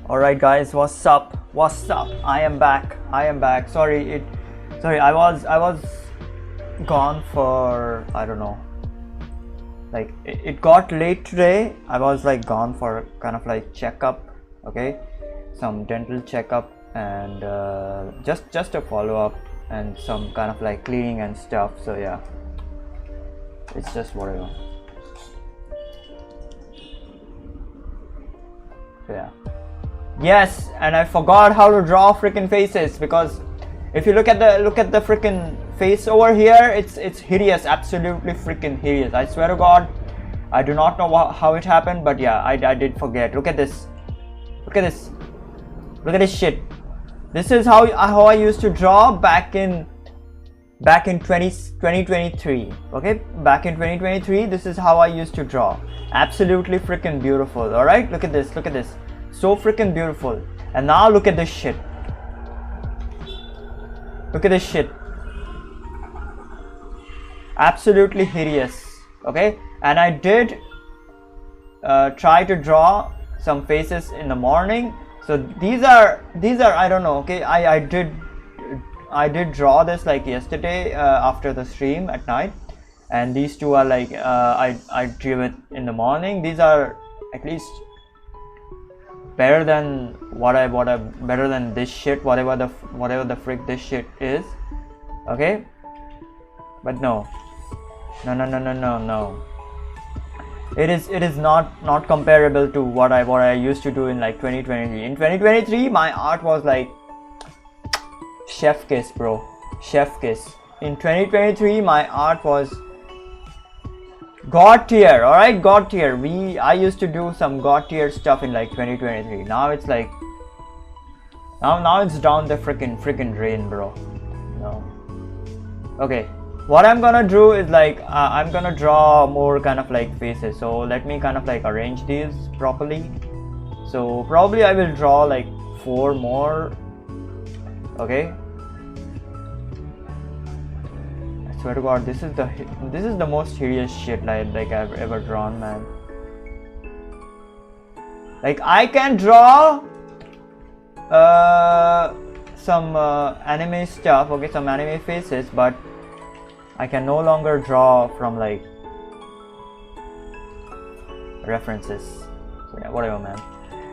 Alright guys, what's up? What's up? I am back. Sorry, I was gone for, I don't know. Like it got late today. I was like gone for kind of like checkup, okay? Some dental checkup and just a follow-up and some kind of like cleaning and stuff. So yeah. It's just whatever. So yeah. Yes, and I forgot how to draw freaking faces, because if you look at the freaking face over here, it's hideous, absolutely freaking hideous. I swear to God, I do not know how it happened, but yeah, I did forget. Look at this. Look at this. Look at this shit. This is how I used to draw back in 2023. Okay, back in 2023, this is how I used to draw. Absolutely freaking beautiful. All right, look at this. Look at this. So freaking beautiful. And now look at this shit. Look at this shit. Absolutely hideous. Okay, and I did try to draw some faces in the morning. So these are I don't know. Okay, I did draw this like yesterday after the stream at night, and these two are like I drew it in the morning. These are at least better than better than this shit, whatever the frick this shit is. Okay, but no, it is not comparable to what I used to do in like 2023. In 2023 my art was like chef kiss, bro. Chef kiss. In 2023 my art was God tier. All right, God tier. I used to do some God tier stuff in like 2023. Now it's like now it's down the freaking drain, bro. No. Okay, what I'm gonna do is like I'm gonna draw more kind of like faces. So let me kind of like arrange these properly. So probably I will draw like 4 more. Okay. I swear to God, this is the most hideous shit like I've ever drawn, man. Like I can draw some anime stuff, okay, some anime faces, but I can no longer draw from like references. So yeah, whatever, man.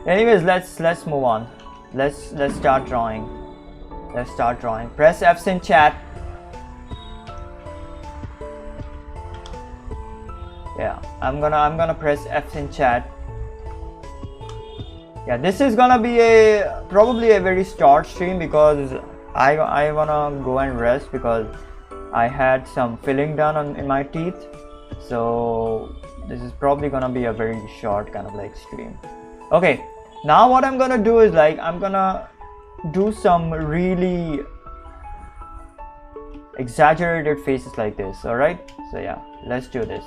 Anyways, let's move on. Let's start drawing. Let's start drawing. Press F's in chat. Yeah, I'm gonna press F's in chat. Yeah, this is gonna be probably a very short stream because I wanna go and rest because I had some filling done in my teeth. So this is probably gonna be a very short kind of like stream. Okay, now what I'm gonna do is like I'm gonna do some really exaggerated faces like this. All right, so yeah, let's do this.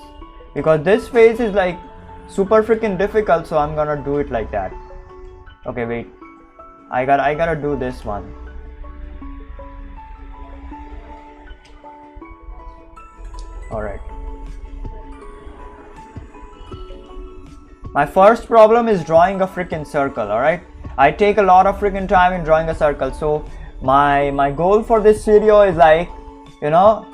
Because this face is like super freaking difficult, so I'm gonna do it like that. Okay, wait, I gotta do this one. Alright, my first problem is drawing a freaking circle. Alright, I take a lot of freaking time in drawing a circle. So my goal for this video is like, you know,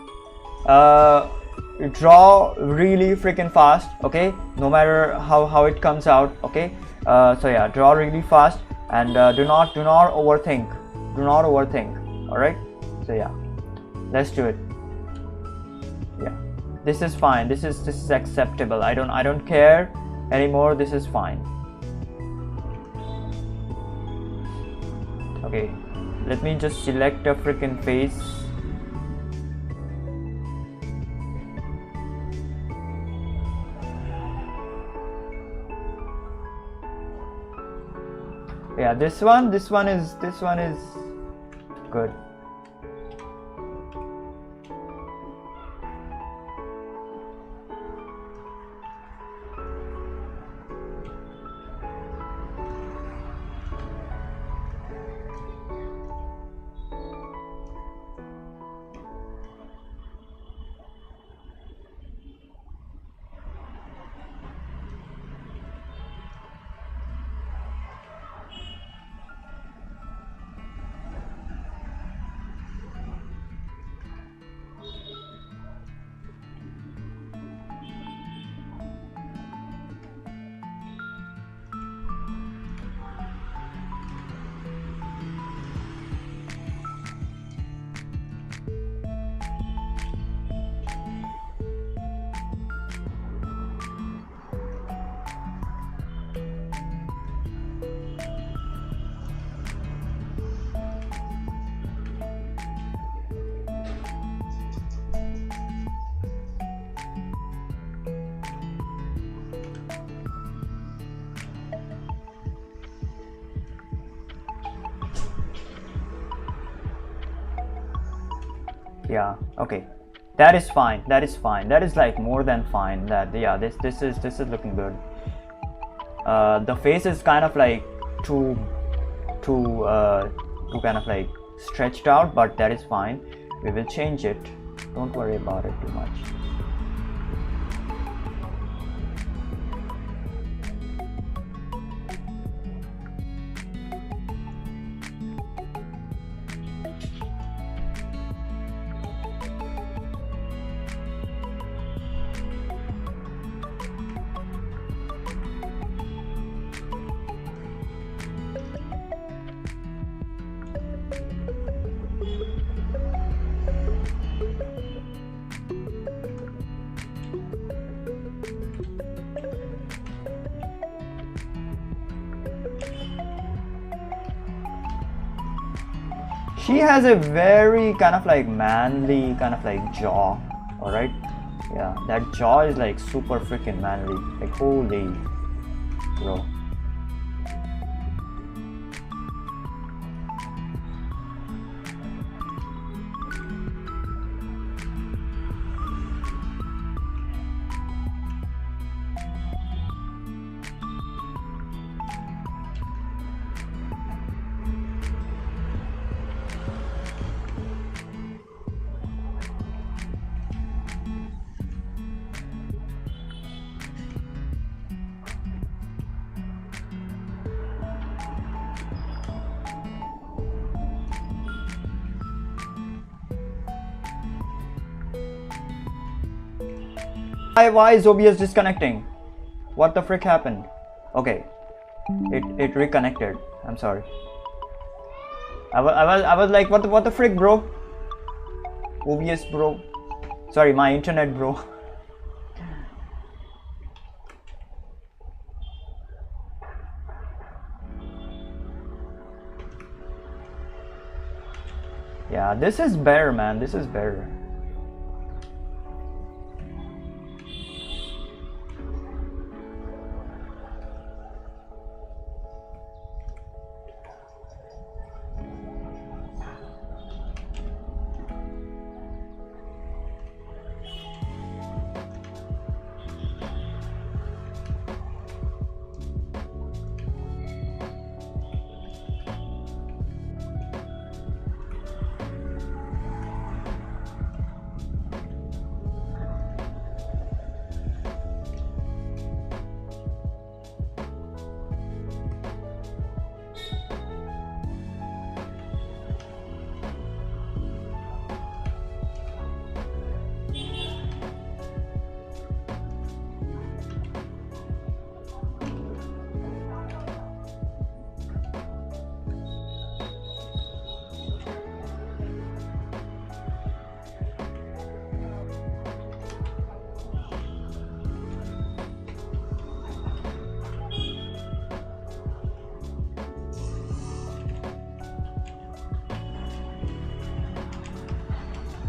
draw really freaking fast. Okay, no matter how it comes out. Okay, so yeah, draw really fast and do not overthink. All right, so yeah, let's do it. Yeah, this is fine. This is acceptable. I don't care anymore. This is fine. Okay, let me just select a freaking face. Yeah, this one is good. Yeah, okay, that is fine, that is fine, that is like more than fine. That, yeah, this is looking good. The face is kind of like too kind of like stretched out, but that is fine. We will change it, don't worry about it too much. She has a very kind of like manly kind of like jaw, all right? Yeah, that jaw is like super freaking manly, like holy bro. Why is OBS disconnecting? What the frick happened? Okay, it reconnected. I'm sorry. I was like, what the frick, bro? OBS, bro. Sorry, my internet, bro. Yeah, this is better, man. This is better.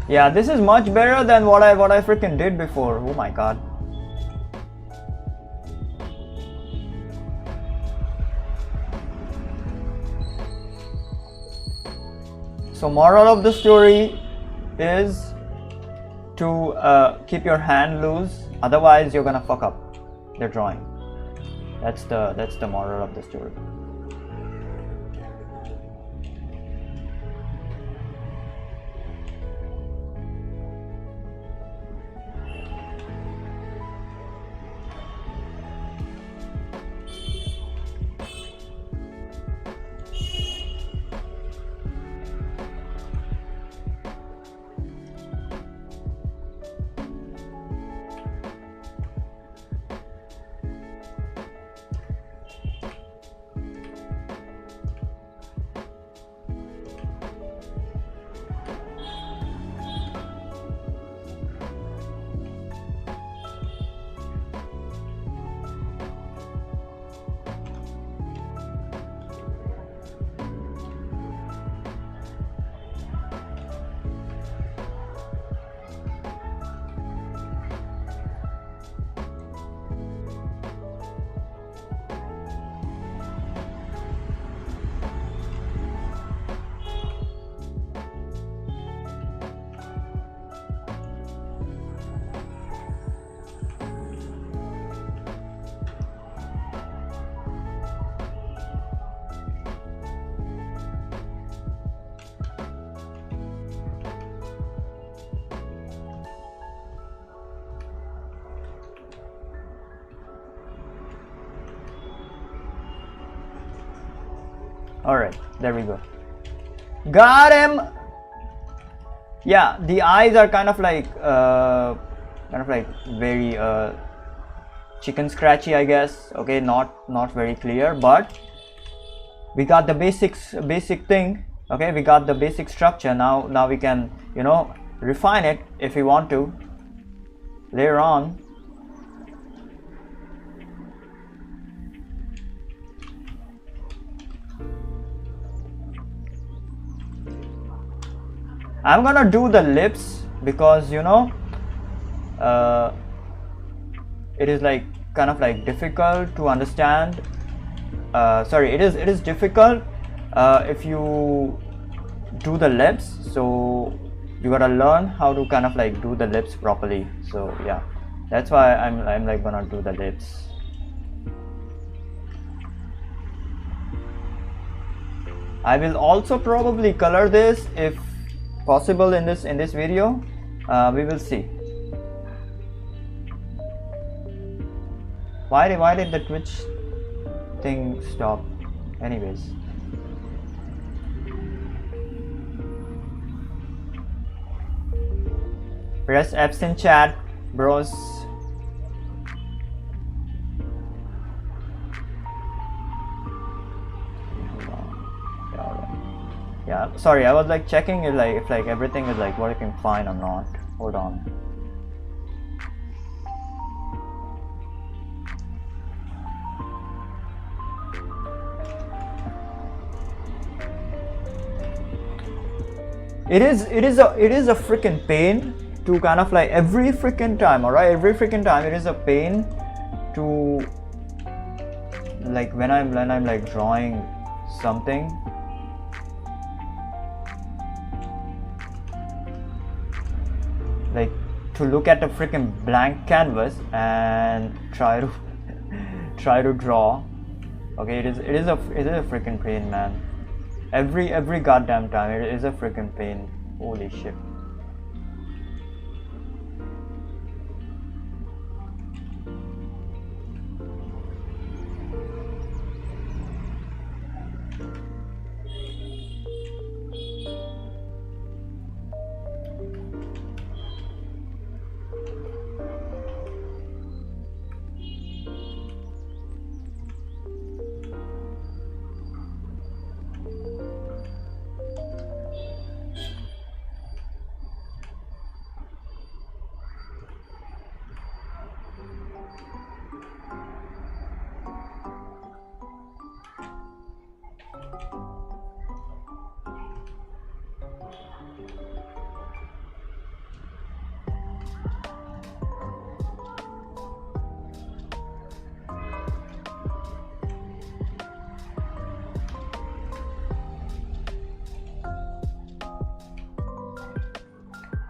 Yeah, this is much better than what I freaking did before. Oh my god. So moral of the story is to keep your hand loose, otherwise you're gonna fuck up the drawing. That's the moral of the story. All right, there we go. Got him. Yeah, the eyes are kind of like very chicken scratchy, I guess. Okay, not very clear, but we got the basic thing. Okay, we got the basic structure. Now we can, you know, refine it if we want to later on. I'm gonna do the lips because, you know, it is like kind of like difficult to understand. Sorry, it is difficult if you do the lips, so you gotta learn how to kind of like do the lips properly. So yeah, that's why I'm like gonna do the lips. I will also probably color this if possible in this video. We will see. Why did the Twitch thing stop? Anyways, press F's in chat, bros. Yeah, sorry, I was like checking if like everything is like working fine or not. Hold on. It is a freaking pain to kind of like every freaking time, alright? Every freaking time it is a pain to like when I'm like drawing something. Like to look at a freaking blank canvas and try to draw. Okay, it is a freaking pain, man. Every goddamn time it is a freaking pain. Holy shit.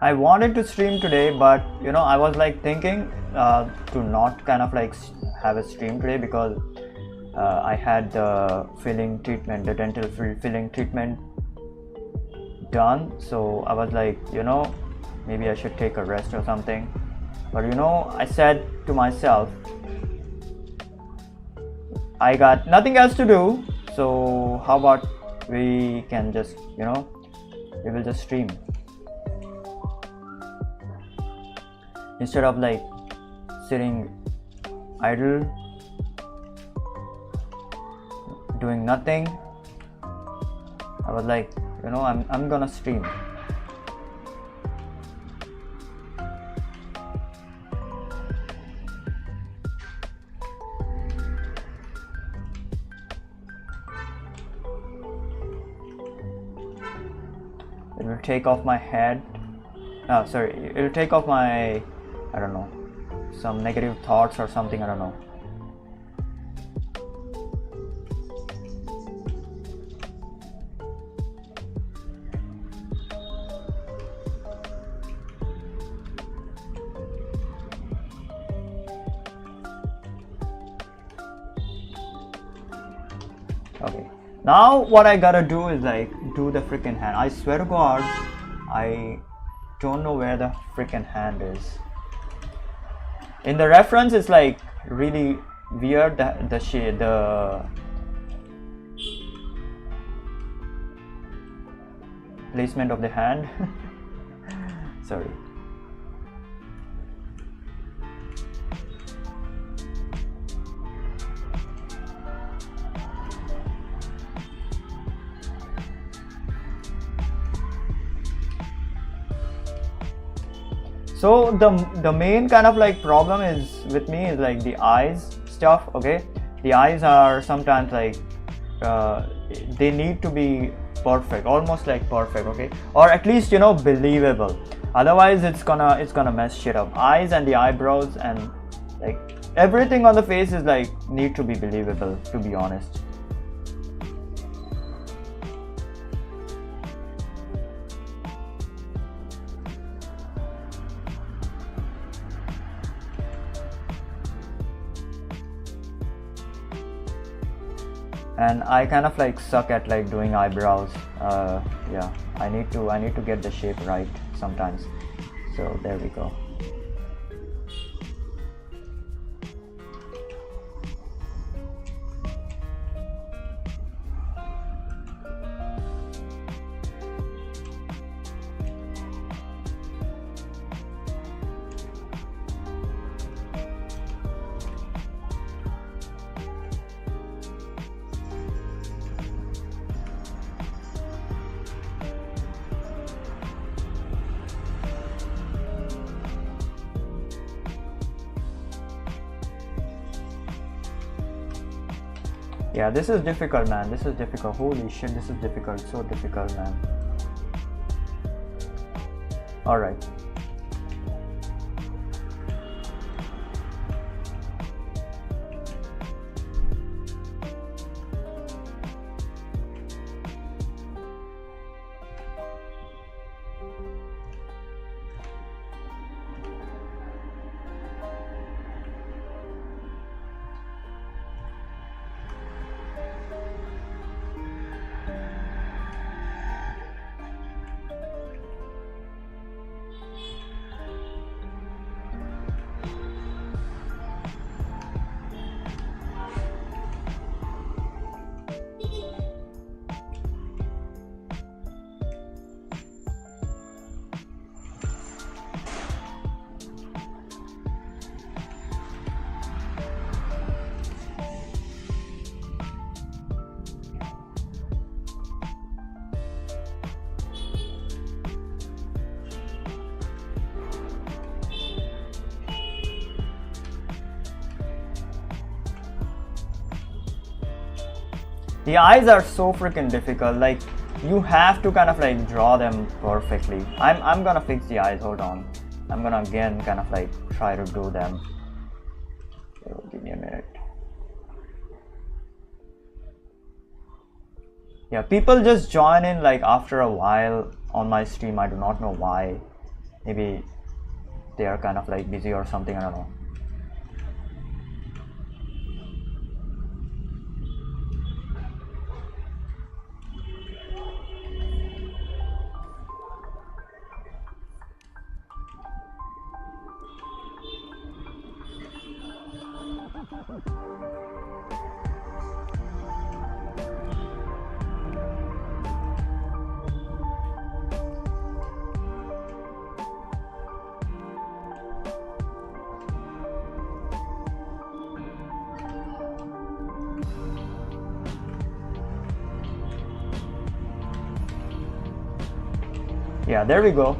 I wanted to stream today, but you know, I was like thinking to not kind of like have a stream today because I had the filling treatment, the dental filling treatment done. So I was like, you know, maybe I should take a rest or something. But you know, I said to myself, I got nothing else to do, so how about we can just, you know, we will just stream instead of like sitting idle doing nothing. I was like, you know, I'm gonna stream. It will take off my head. Oh, sorry, it will take off my, I don't know, some negative thoughts or something, I don't know. Okay, now what I gotta do is like do the freaking hand. I swear to God, I don't know where the freaking hand is. In the reference, it's like really weird. The placement of the hand. Sorry. So the main kind of like problem is with me is like the eyes stuff. Okay, the eyes are sometimes like they need to be perfect, almost like perfect. Okay, or at least, you know, believable. Otherwise it's gonna mess shit up. Eyes and the eyebrows and like everything on the face is like need to be believable, to be honest. And I kind of like suck at like doing eyebrows. Yeah, I need to get the shape right sometimes. So there we go. Yeah, this is difficult, man. This is difficult. Holy shit, this is difficult. So difficult, man. All right. The eyes are so freaking difficult. Like you have to kind of like draw them perfectly. I'm gonna fix the eyes. Hold on. I'm gonna again kind of like try to do them. So give me a minute. Yeah, people just join in like after a while on my stream. I do not know why. Maybe they are kind of like busy or something. I don't know. Yeah, there we go.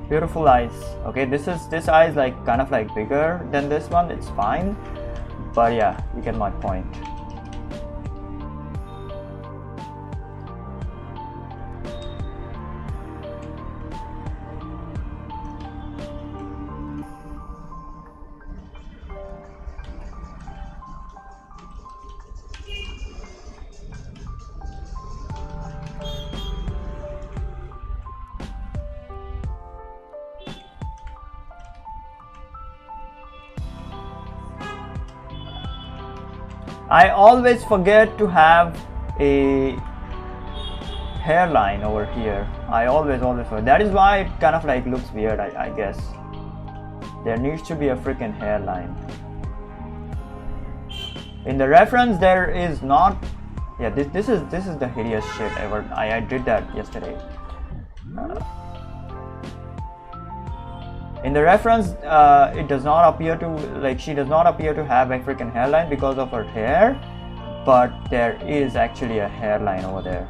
Beautiful eyes. Okay, this eye is like kind of like bigger than this one. It's fine, but yeah, you get my point. I always forget to have a hairline over here. I always forget. That is why it kind of like looks weird, I guess. There needs to be a freaking hairline. In the reference there is not. Yeah, this is the hideous shit ever. I did that yesterday. In the reference, it does not appear to, like, she does not appear to have a freaking hairline because of her hair, but there is actually a hairline over there.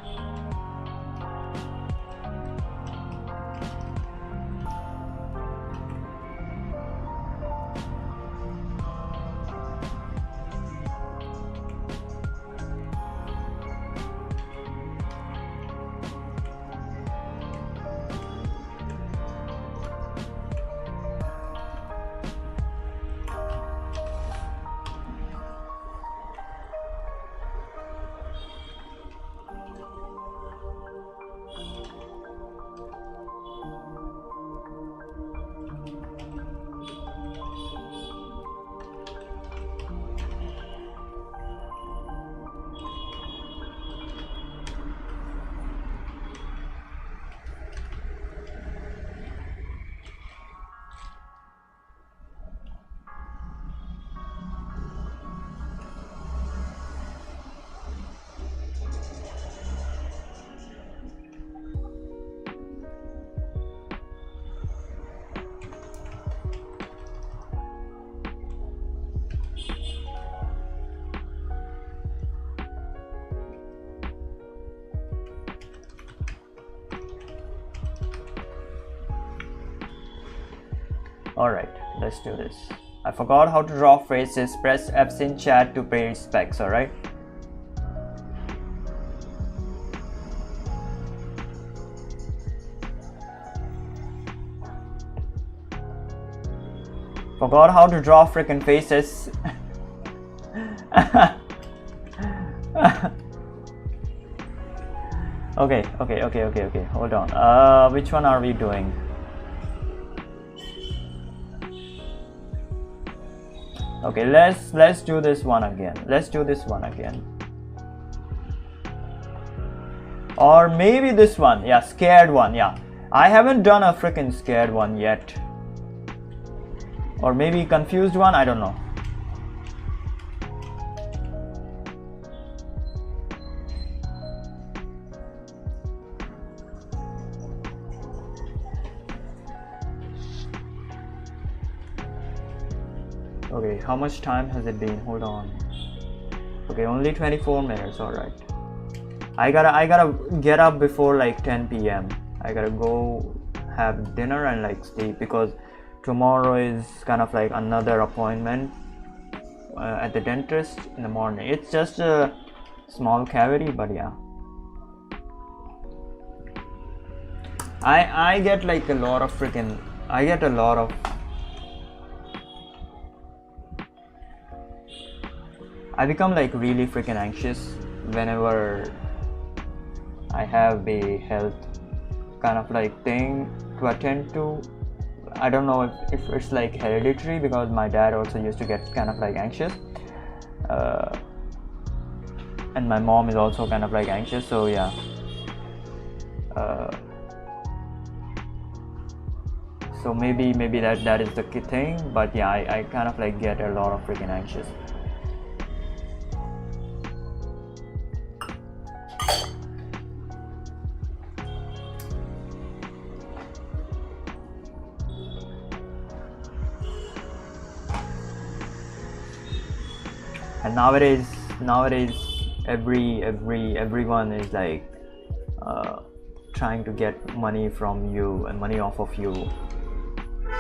Alright, let's do this. I forgot how to draw phrases. Press F in chat to pay respects, alright? Forgot how to draw freaking faces. Okay. Hold on. Which one are we doing? Okay, let's do this one again. Or maybe this one. Yeah, scared one. Yeah, I haven't done a freaking scared one yet. Or maybe confused one. I don't know. Okay, how much time has it been? Hold on. Okay, only 24 minutes. All right. I gotta get up before like 10 p.m. I gotta go have dinner and like sleep because tomorrow is kind of like another appointment at the dentist in the morning. It's just a small cavity, but yeah. I get like a lot of freaking. I get a lot of. I become like really freaking anxious whenever I have a health kind of like thing to attend to. I don't know if it's like hereditary because my dad also used to get kind of like anxious, and my mom is also kind of like anxious. So yeah. So maybe that is the key thing, but yeah, I kind of like get a lot of freaking anxious. And nowadays everyone is like trying to get money from you and money off of you.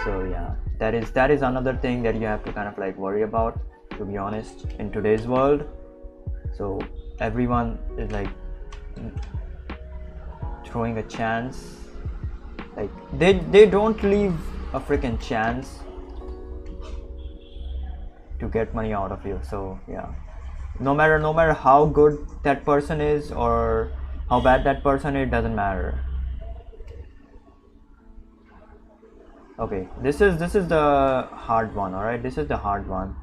So yeah, that is another thing that you have to kind of like worry about, to be honest, in today's world. So everyone is like throwing a chance, like they don't leave a freaking chance to get money out of you. So yeah, no matter how good that person is or how bad that person is, it doesn't matter. Okay, this is the hard one. All right, this is the hard one.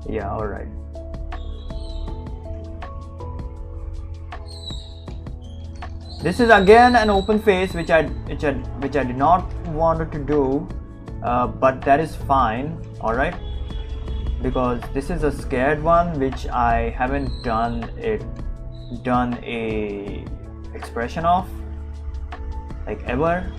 Yeah, all right. This is again an open face, which I did not want to do, but that is fine. All right, because this is a scared one, which I haven't done a expression of like ever.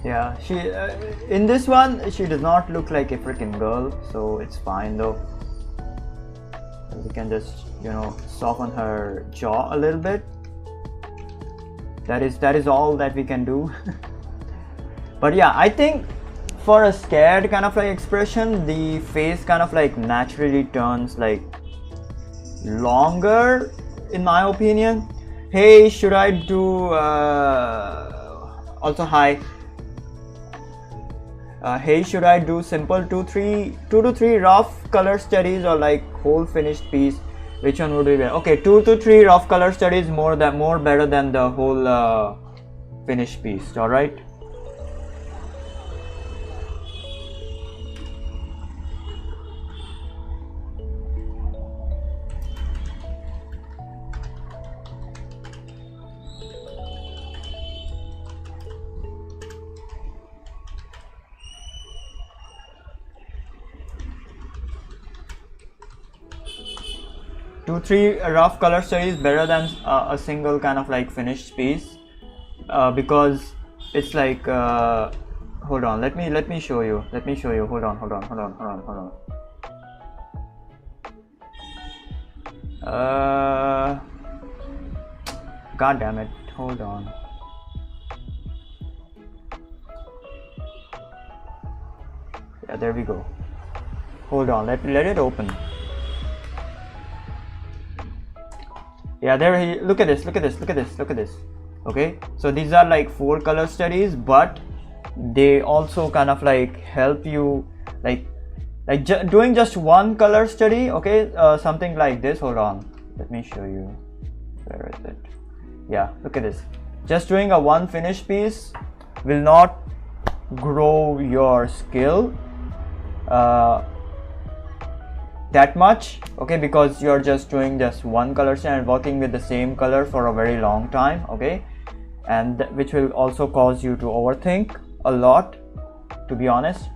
Yeah, she in this one she does not look like a freaking girl, so it's fine though. We can just, you know, soften her jaw a little bit. That is all that we can do. But yeah, I think for a scared kind of like expression, the face kind of like naturally turns like longer, in my opinion. Hey, should I do also hi. Hey, should I do simple 2 to 3 rough color studies or like whole finished piece? Which one would be better? Okay, 2 to 3 rough color studies more better than the whole finished piece. All right. Two, three rough color studies better than a single kind of like finished piece, because it's like hold on, let me show you. Hold on. God damn it, hold on. Yeah, there we go. Hold on, let it open. Yeah, there he, look at this. Okay, so these are like 4 color studies, but they also kind of like help you like doing just one color study. Okay, something like this. Hold on, let me show you. Where is it? Yeah, look at this. Just doing a one finished piece will not grow your skill that much, okay, because you're just doing just one color study and working with the same color for a very long time, okay, and which will also cause you to overthink a lot, to be honest.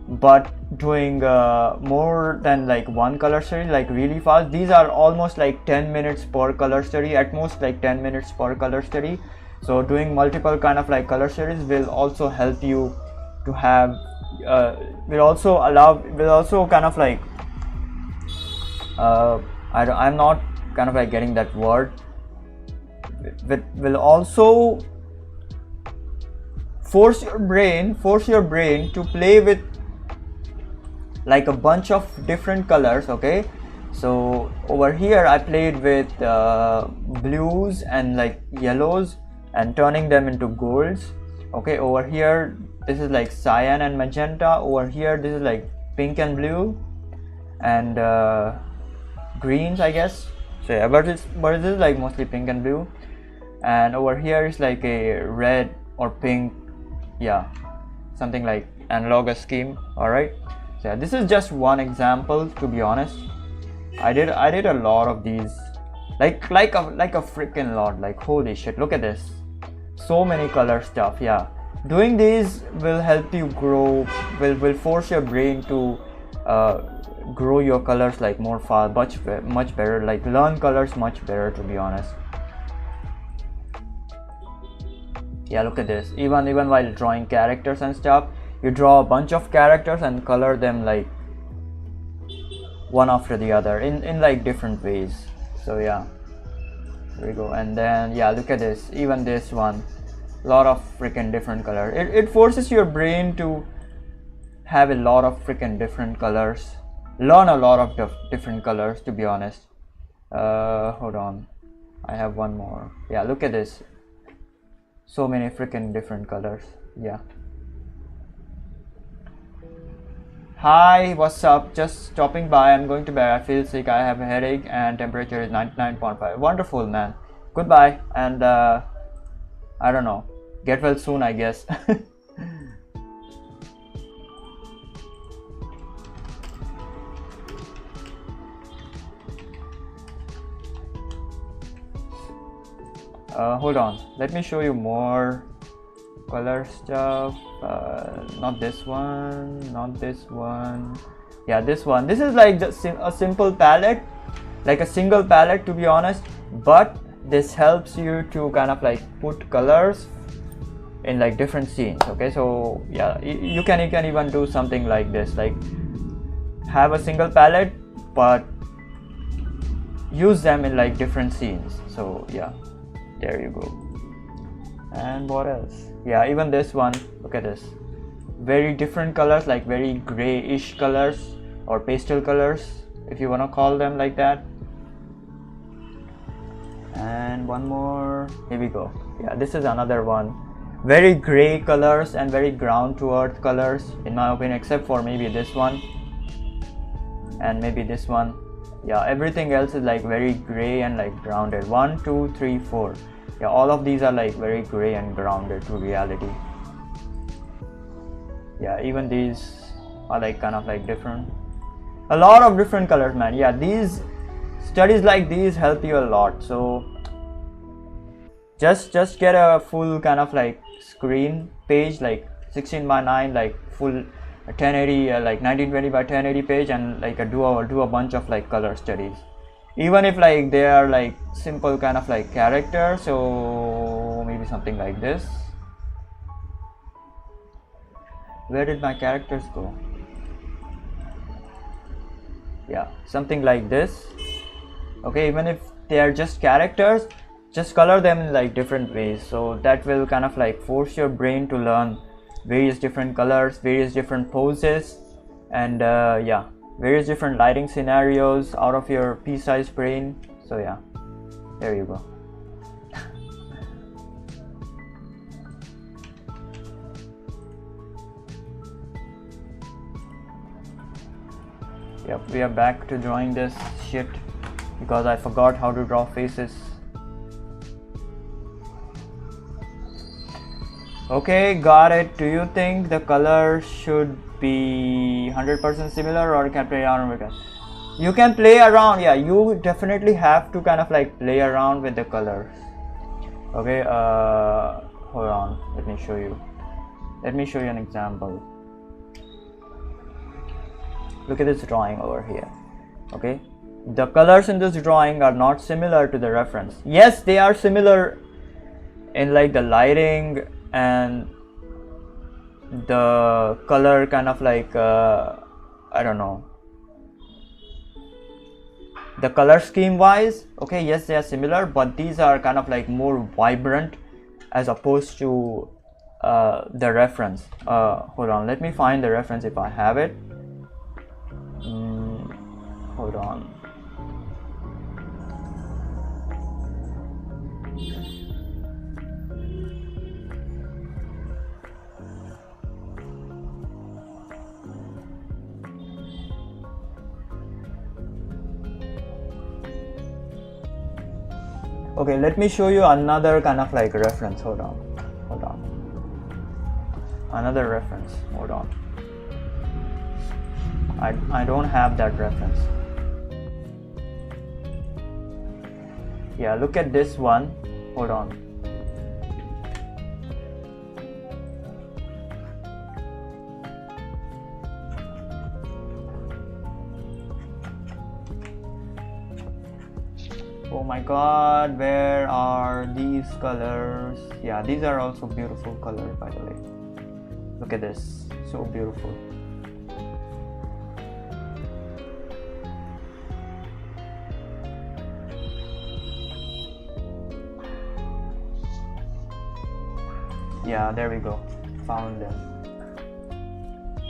But doing more than like one color study like really fast, these are almost like 10 minutes per color study, at most like 10 minutes per color study. So doing multiple kind of like color studies will also help you to have will also kind of like I'm not kind of like getting that word. It will also force your brain to play with like a bunch of different colors, okay. So over here I played with blues and like yellows and turning them into golds, Okay, over here this is like cyan and magenta. Over here this is like pink and blue and greens, I guess. So yeah, but this is like mostly pink and blue. And over here is like a red or pink, yeah, something like analogous scheme. All right, so yeah, this is just one example. To be honest, I did a lot of these, like a freaking lot. Like holy shit, look at this, so many color stuff. Yeah, doing these will help you grow, will force your brain to grow your colors like more fast, much better, like learn colors much better, to be honest. Yeah, look at this. Even while drawing characters and stuff, you draw a bunch of characters and color them like one after the other in like different ways. So yeah, there we go. And then yeah, look at this. Even this one, lot of freaking different color. It forces your brain to have a lot of freaking different colors, learn a lot of different colors, to be honest. Hold on, I have one more. Yeah, look at this, so many freaking different colors. Yeah. Hi, what's up? Just stopping by. I'm going to bed. I feel sick. I have a headache and temperature is 99.5. Wonderful, man. Goodbye. And I don't know, get well soon, I guess. Hold on, let me show you more color stuff. Not this one, not this one. Yeah, this one. This is like a simple palette, like a single palette, to be honest, but this helps you to kind of like put colors in like different scenes. Okay, so yeah, you can even do something like this, like have a single palette but use them in like different scenes. So yeah, there you go. And what else? Yeah, even this one, look at this, very different colors, like very grayish colors or pastel colors, if you want to call them like that. And one more, here we go. Yeah, this is another one, very gray colors and very ground to earth colors, in my opinion, except for maybe this one and maybe this one. Yeah, everything else is like very gray and like grounded. 1 2 3 4. Yeah, all of these are like very gray and grounded to reality. Yeah, even these are like kind of like different, a lot of different colors, man. Yeah, these studies like these help you a lot. So just get a full kind of like screen page, like 16 by 9, like full 1080, like 1920 by 1080 page, and like do a bunch of like color studies, even if like they are like simple kind of like characters. So maybe something like this. Where did my characters go? Yeah, something like this. Okay, even if they are just characters, just color them in like different ways. So that will kind of like force your brain to learn various different colors, various different poses, and yeah, various different lighting scenarios out of your pea-sized brain. So yeah, there you go. Yep, we are back to drawing this shit because I forgot how to draw faces. Okay, got it. Do you think the color should be 100% similar, or can play around with it? You can play around. Yeah, you definitely have to kind of like play around with the colors. Okay, hold on, let me show you an example. Look at this drawing over here. Okay, the colors in this drawing are not similar to the reference. Yes, they are similar in like the lighting and the color kind of like I don't know, the color scheme wise. Okay, yes, they are similar, but these are kind of like more vibrant as opposed to the reference. Hold on, let me find the reference if I have it. Hold on. Okay, let me show you another kind of like reference. Hold on. Another reference. Hold on. I don't have that reference. Yeah, look at this one. Hold on. Oh my god, where are these colors? Yeah, these are also beautiful colors, by the way. Look at this, so beautiful. Yeah, there we go, found them.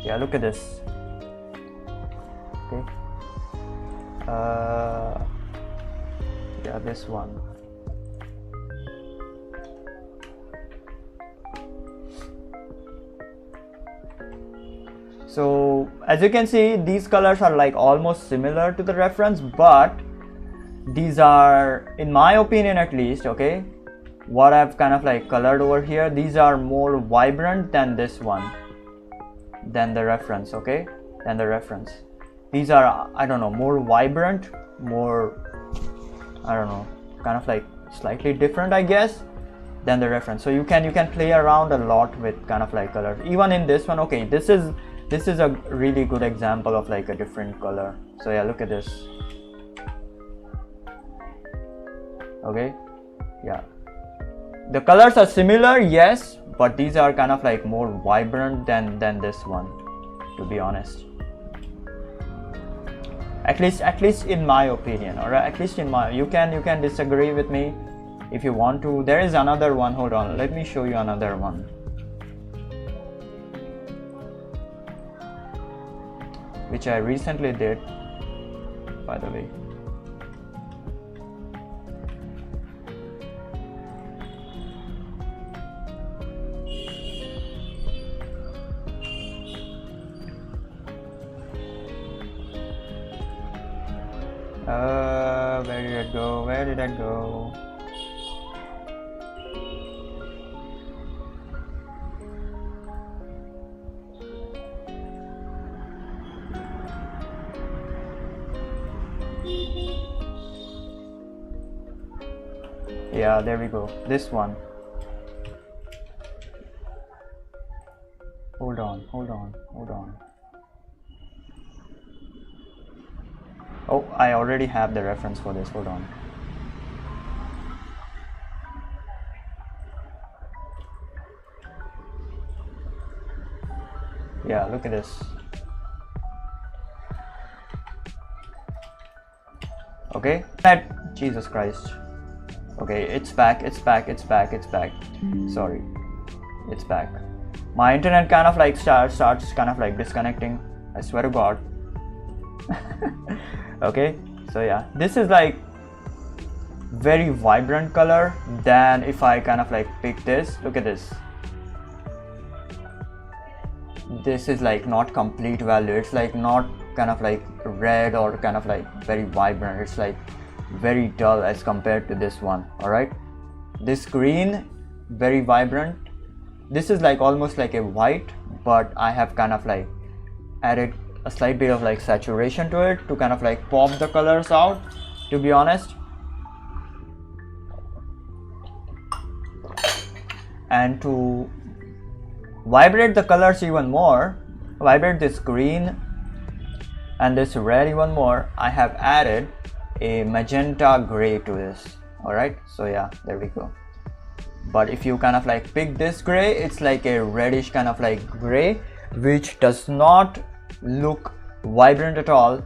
Yeah, look at this. Okay. Yeah, this one. So as you can see, these colors are like almost similar to the reference, but these are, in my opinion at least, okay, what I've kind of like colored over here, these are more vibrant than this one, than the reference, okay, than the reference. These are, I don't know, more vibrant, more, I don't know, kind of like slightly different, I guess, than the reference. So you can play around a lot with kind of like colors. Even in this one, okay, this is a really good example of like a different color. So yeah, look at this. Okay, yeah, the colors are similar, yes, but these are kind of like more vibrant than this one, to be honest. At least in my opinion, or at least in my, you can disagree with me if you want to. There is another one. Hold on, let me show you another one, which I recently did, by the way. Where did it go? Where did it go? Yeah, there we go. This one. Hold on. Oh, I already have the reference for this. Hold on. Yeah, look at this. Okay, Jesus Christ. Okay, it's back. Sorry, it's back. My internet kind of like starts kind of like disconnecting. I swear to God. Okay, so yeah, this is like very vibrant color. Then if I kind of like pick this, look at this. This is like not complete value. It's like not kind of like red or kind of like very vibrant. It's like very dull as compared to this one. All right, this green, very vibrant. This is like almost like a white, but I have kind of like added a slight bit of like saturation to it to kind of like pop the colors out, to be honest. And to vibrate the colors even more, vibrate this green and this red even more, I have added a magenta gray to this. All right, so yeah, there we go. But if you kind of like pick this gray, it's like a reddish kind of like gray, which does not look vibrant at all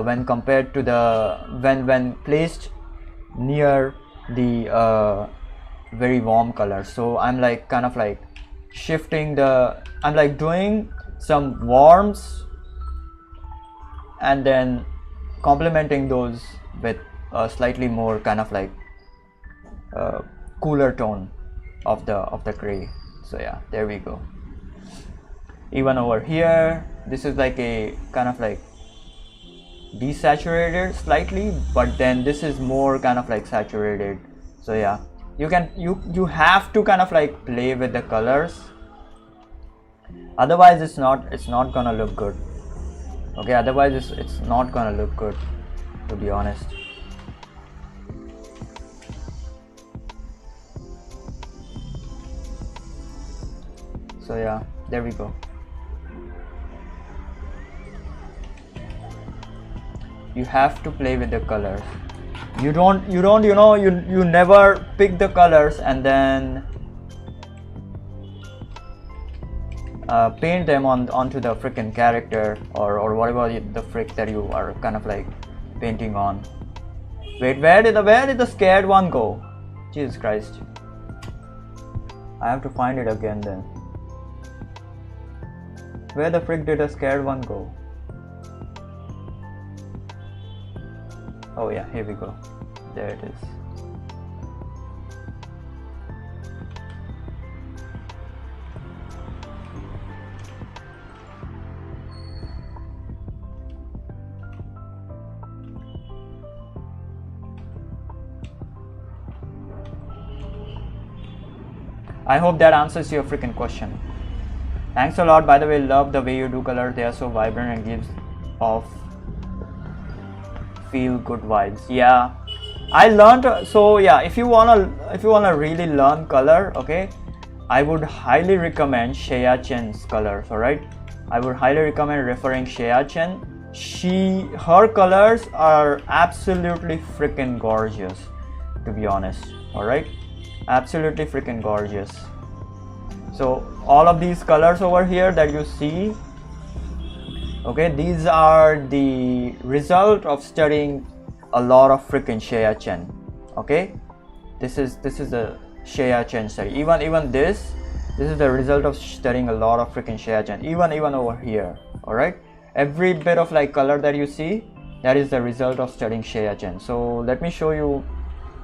when compared to the when placed near the very warm color. So I'm like kind of like shifting I'm like doing some warms and then complementing those with a slightly more kind of like cooler tone of the gray. So yeah, there we go. Even over here, this is like a kind of like desaturated slightly, but then this is more kind of like saturated So yeah, you have to kind of like play with the colors, otherwise it's not gonna look good. Okay, otherwise it's not gonna look good, to be honest. So yeah, there we go. You have to play with the colors. You never pick the colors and then paint them onto the freaking character or whatever the frick that you are kind of like painting on. Wait, where did the scared one go? Jesus Christ. I have to find it again then. Where the frick did the scared one go? Oh yeah, here we go. There it is. I hope that answers your freaking question. Thanks a lot, by the way. Love the way you do colors. They are so vibrant and gives off feel good vibes. Yeah, I learned. So yeah, if you wanna really learn color, okay, I would highly recommend Shea Chen's colors. All right, I would highly recommend referring Shea Chen. Her colors are absolutely freaking gorgeous, to be honest. All right, absolutely freaking gorgeous. So all of these colors over here that you see, okay, these are the result of studying a lot of freaking Shea Chen. Okay, this is the Shea Chen study. Even this is the result of studying a lot of freaking Shea Chen. Even over here. All right, every bit of like color that you see, that is the result of studying Shea Chen. So let me show you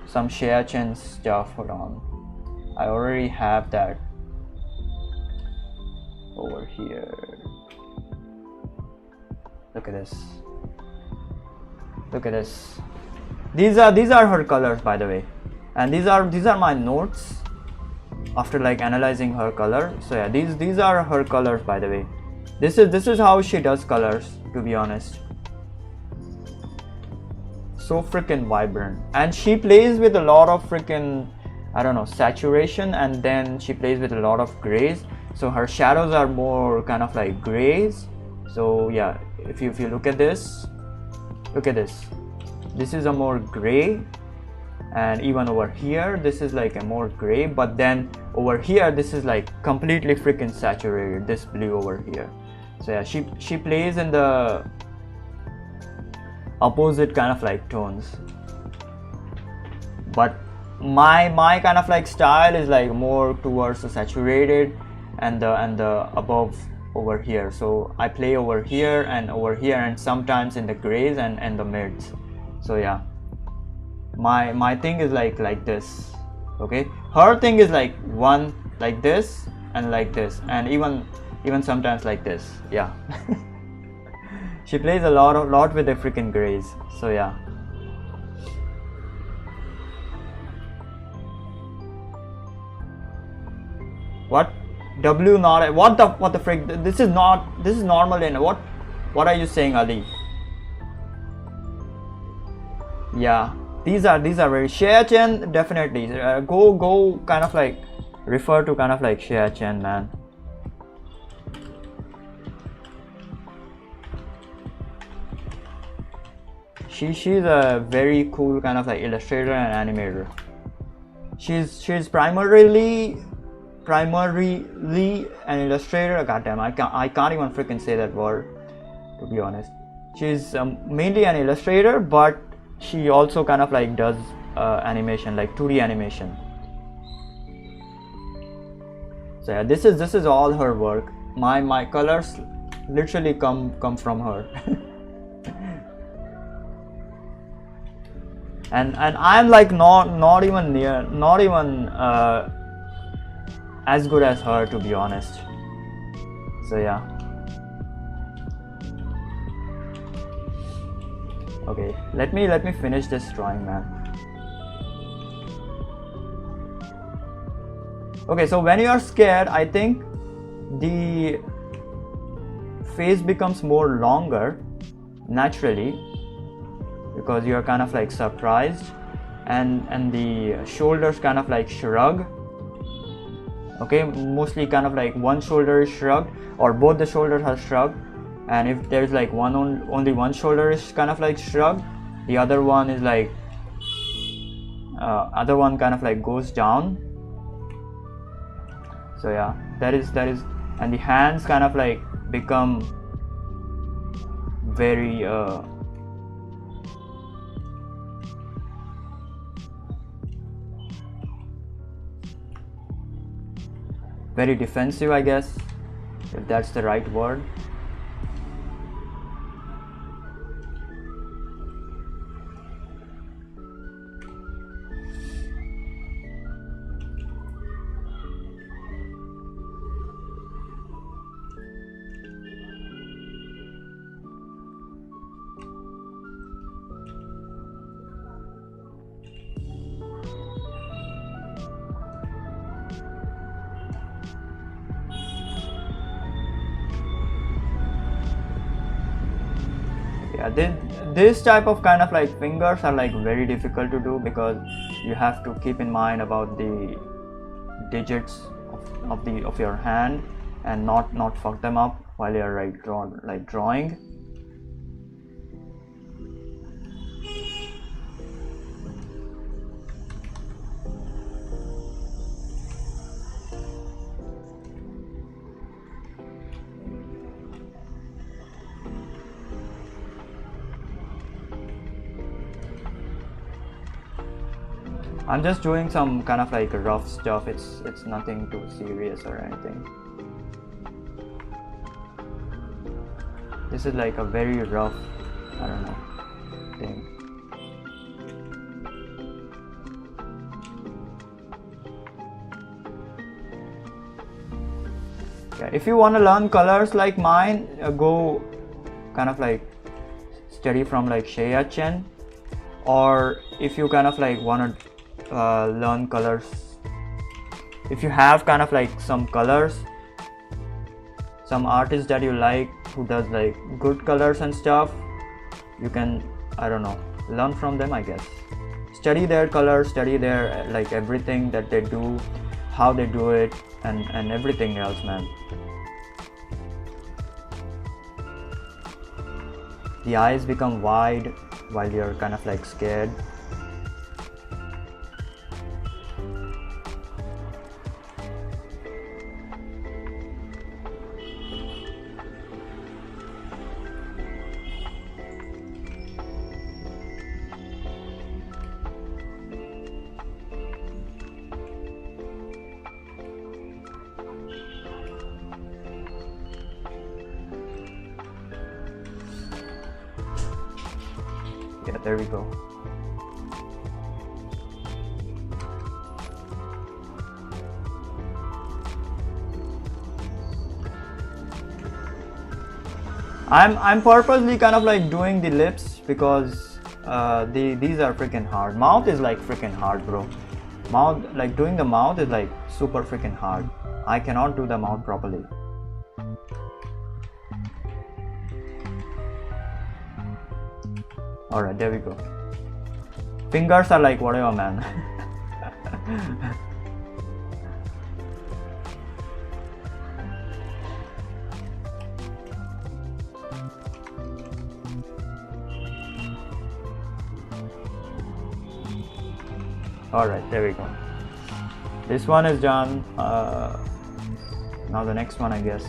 some Shea Chen stuff. Hold on, I already have that over here. Look at this. Look at this. These are her colors, by the way, and these are my notes after like analyzing her color. So yeah, these are her colors, by the way. This is how she does colors, to be honest. So freaking vibrant, and she plays with a lot of freaking, I don't know, saturation, and then she plays with a lot of grays. So her shadows are more kind of like grays. So yeah, if you look at this, this is a more gray, and even over here this is like a more gray, but then over here this is like completely freaking saturated, this blue over here. So yeah, she plays in the opposite kind of like tones, but my kind of like style is like more towards the saturated and the above over here. So I play over here and sometimes in the grays and the mids. So yeah, my thing is like this. Okay, her thing is like one like this and like this, and even sometimes like this. Yeah. She plays a lot with the freaking grays. So yeah. What? W not what the frick? This is normal in what are you saying, Ali? Yeah, these are very Shea Chen, definitely. Go kind of like refer to kind of like Shea Chen, man. She's a very cool kind of like illustrator and animator. She's primarily an illustrator. Goddamn, I can't even freaking say that word, to be honest. She's mainly an illustrator, but she also kind of like does animation, like 2D animation. So yeah, this is all her work. My colors literally come from her. and I'm like not even as good as her, to be honest. So yeah. Okay, let me finish this drawing, man. Okay, so when you are scared, I think the face becomes more longer naturally because you are kind of like surprised, and the shoulders kind of like shrug. Okay, mostly kind of like one shoulder is shrugged or both the shoulders are shrugged, and if there's like only one shoulder is kind of like shrugged, the other one is like other one kind of like goes down. So yeah, that is, and the hands kind of like become very very defensive, I guess, if that's the right word. Yeah, this type of kind of like fingers are like very difficult to do because you have to keep in mind about the digits of your hand and not fuck them up while you're like drawing. I'm just doing some kind of like rough stuff. It's nothing too serious or anything. This is like a very rough, I don't know, thing. Yeah, if you want to learn colors like mine, go kind of like study from like Shea Chen, or if you kind of like want to learn colors, if you have kind of like some colors, some artists that you like who does like good colors and stuff, you can, I don't know, learn from them, I guess. Study their colors, study their like everything that they do, how they do it, and everything else, man. The eyes become wide while you're kind of like scared. Yeah, there we go. I'm purposely kind of like doing the lips because these are freaking hard. Mouth is like freaking hard, bro. Mouth, like doing the mouth is like super freaking hard. I cannot do the mouth properly. Alright, there we go. Fingers are like whatever, man. Alright, there we go. This one is done. Now the next one, I guess.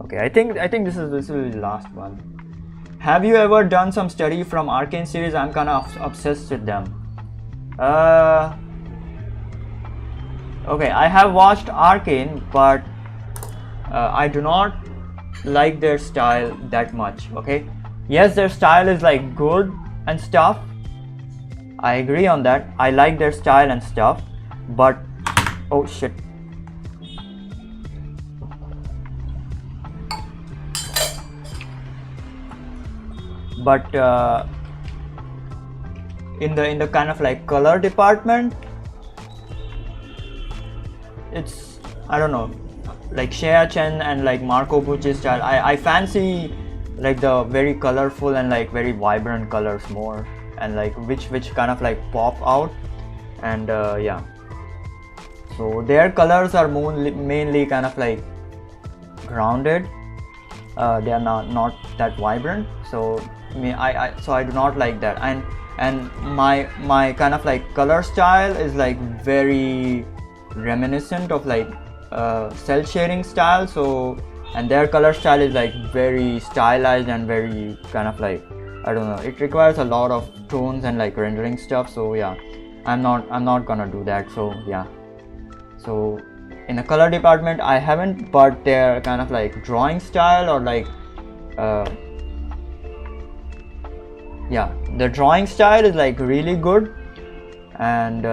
Okay, I think this will be the last one. Have you ever done some study from Arcane series? I'm kind of obsessed with them. Okay, I have watched Arcane, but I do not like their style that much. Okay, Yes, their style is like good and stuff. I agree on that. I like their style and stuff, but oh shit. But in the kind of like color department, it's, I don't know, like Shea Chen and like Marco Pucci's style. I fancy like the very colorful and like very vibrant colors more, and like which kind of like pop out. And yeah, so their colors are mainly kind of like grounded. They are not that vibrant, so I do not like that. And my kind of like color style is like very reminiscent of like cell shading style. So, and their color style is like very stylized and very kind of like, I don't know, it requires a lot of tones and like rendering stuff. So yeah, I'm not gonna do that. So yeah, so in the color department I haven't, but their kind of like drawing style or like yeah, the drawing style is like really good. And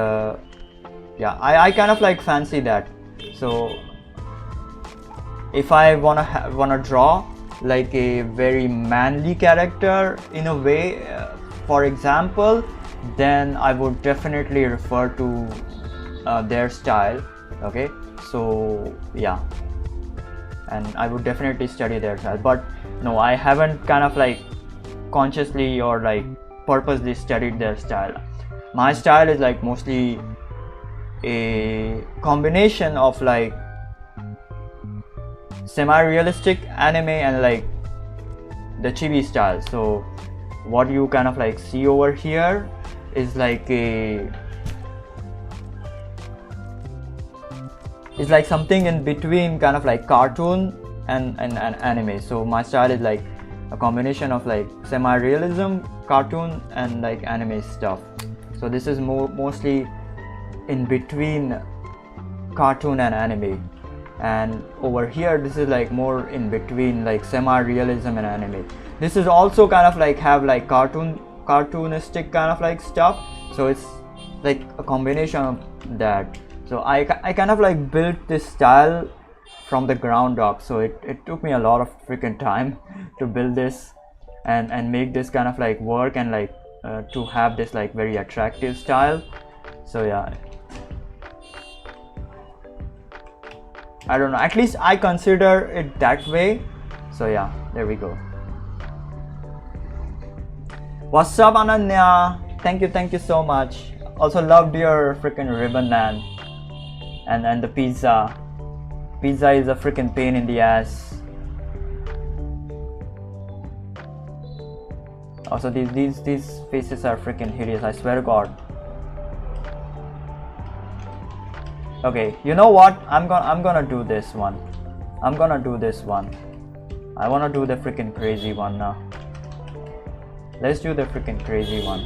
yeah, I kind of like fancy that. So if I wanna draw like a very manly character in a way, for example, then I would definitely refer to their style. Okay, so yeah, and I would definitely study their style. But no, I haven't kind of like consciously or like purposely studied their style. My style is like mostly a combination of like semi-realistic anime and like the chibi style. So what you kind of like see over here is like it's like something in between kind of like cartoon and anime. So my style is like a combination of like semi-realism, cartoon, and like anime stuff. So this is mostly in between cartoon and anime, and over here this is like more in between like semi-realism and anime. This is also kind of like have like cartoonistic kind of like stuff. So it's like a combination of that. So I kind of like built this style from the ground up. So it took me a lot of freaking time to build this and make this kind of like work, and like to have this like very attractive style. So yeah, I don't know, at least I consider it that way. So yeah, there we go. What's up, Ananya? Thank you so much. Also loved your freaking ribbon, man. And the pizza is a freaking pain in the ass. Also these faces are freaking hideous, I swear to God. Okay, you know what? I'm gonna do this one. I wanna do the freaking crazy one now. Let's do the freaking crazy one.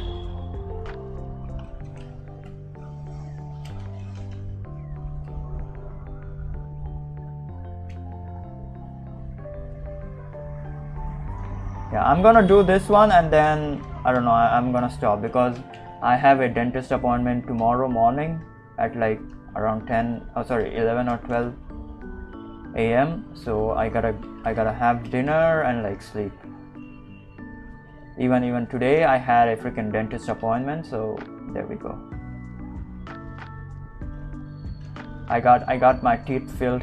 Yeah, I'm gonna do this one, and then I don't know, I'm gonna stop because I have a dentist appointment tomorrow morning at like around 11 or 12 a.m. So I gotta have dinner and like sleep. Even today I had a freaking dentist appointment, so there we go. I got my teeth filled.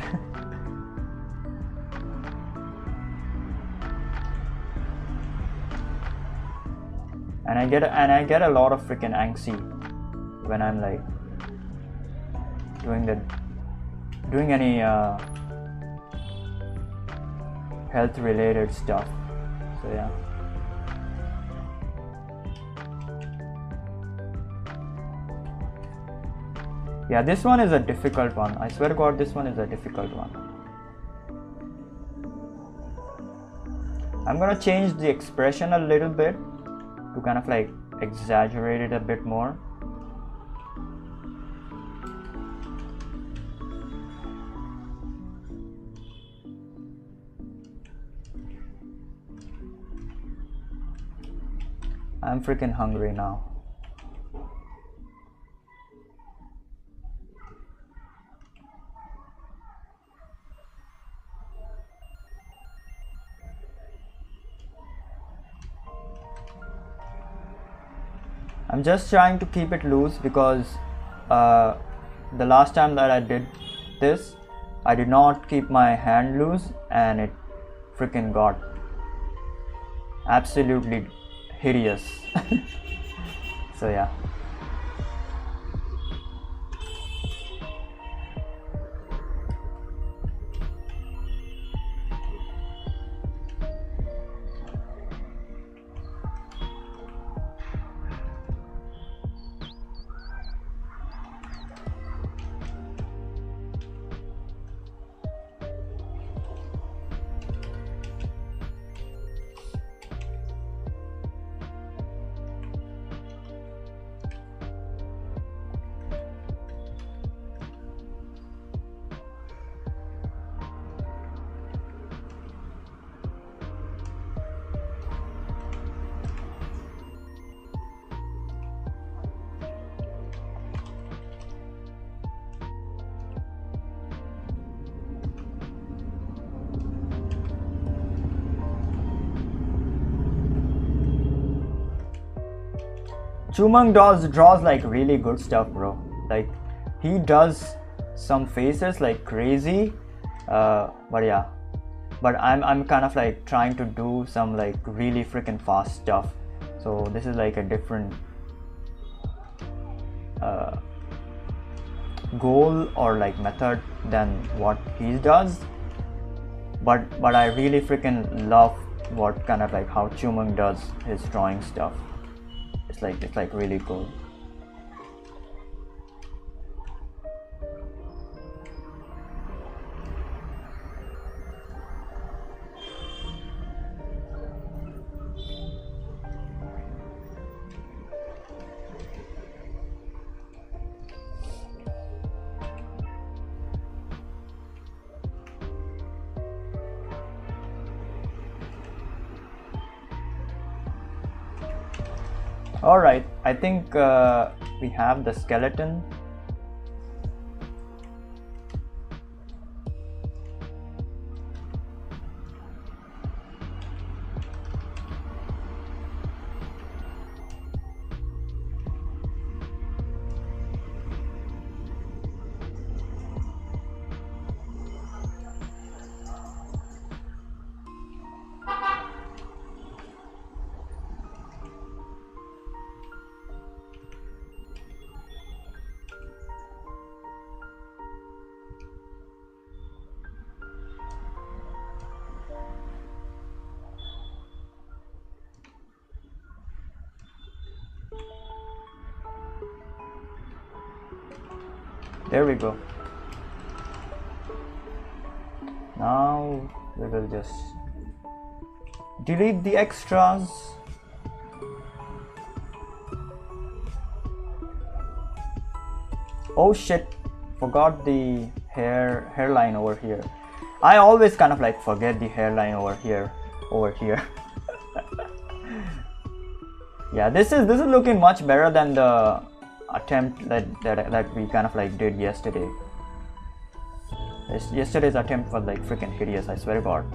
and I get a lot of freaking anxiety when I'm like doing any health related stuff. So yeah. Yeah, this one is a difficult one. I swear to God, this one is a difficult one. I'm gonna change the expression a little bit to kind of like exaggerate it a bit more. I'm freaking hungry now. I'm just trying to keep it loose because the last time that I did this, I did not keep my hand loose and it freaking got absolutely hideous. So yeah. Chumang draws like really good stuff, bro. Like he does some faces like crazy, but yeah. But I'm kind of like trying to do some like really freaking fast stuff. So this is like a different goal or like method than what he does. But I really freaking love what kind of like how Chumang does his drawing stuff. It's like really cool. Alright, I think we have the skeleton. There we go. Now we will just delete the extras. Oh shit, forgot the hairline over here. I always kind of like forget the hairline over here. Yeah, this is looking much better than the attempt that we kind of like did yesterday. Yesterday's attempt was like freaking hideous, I swear to God.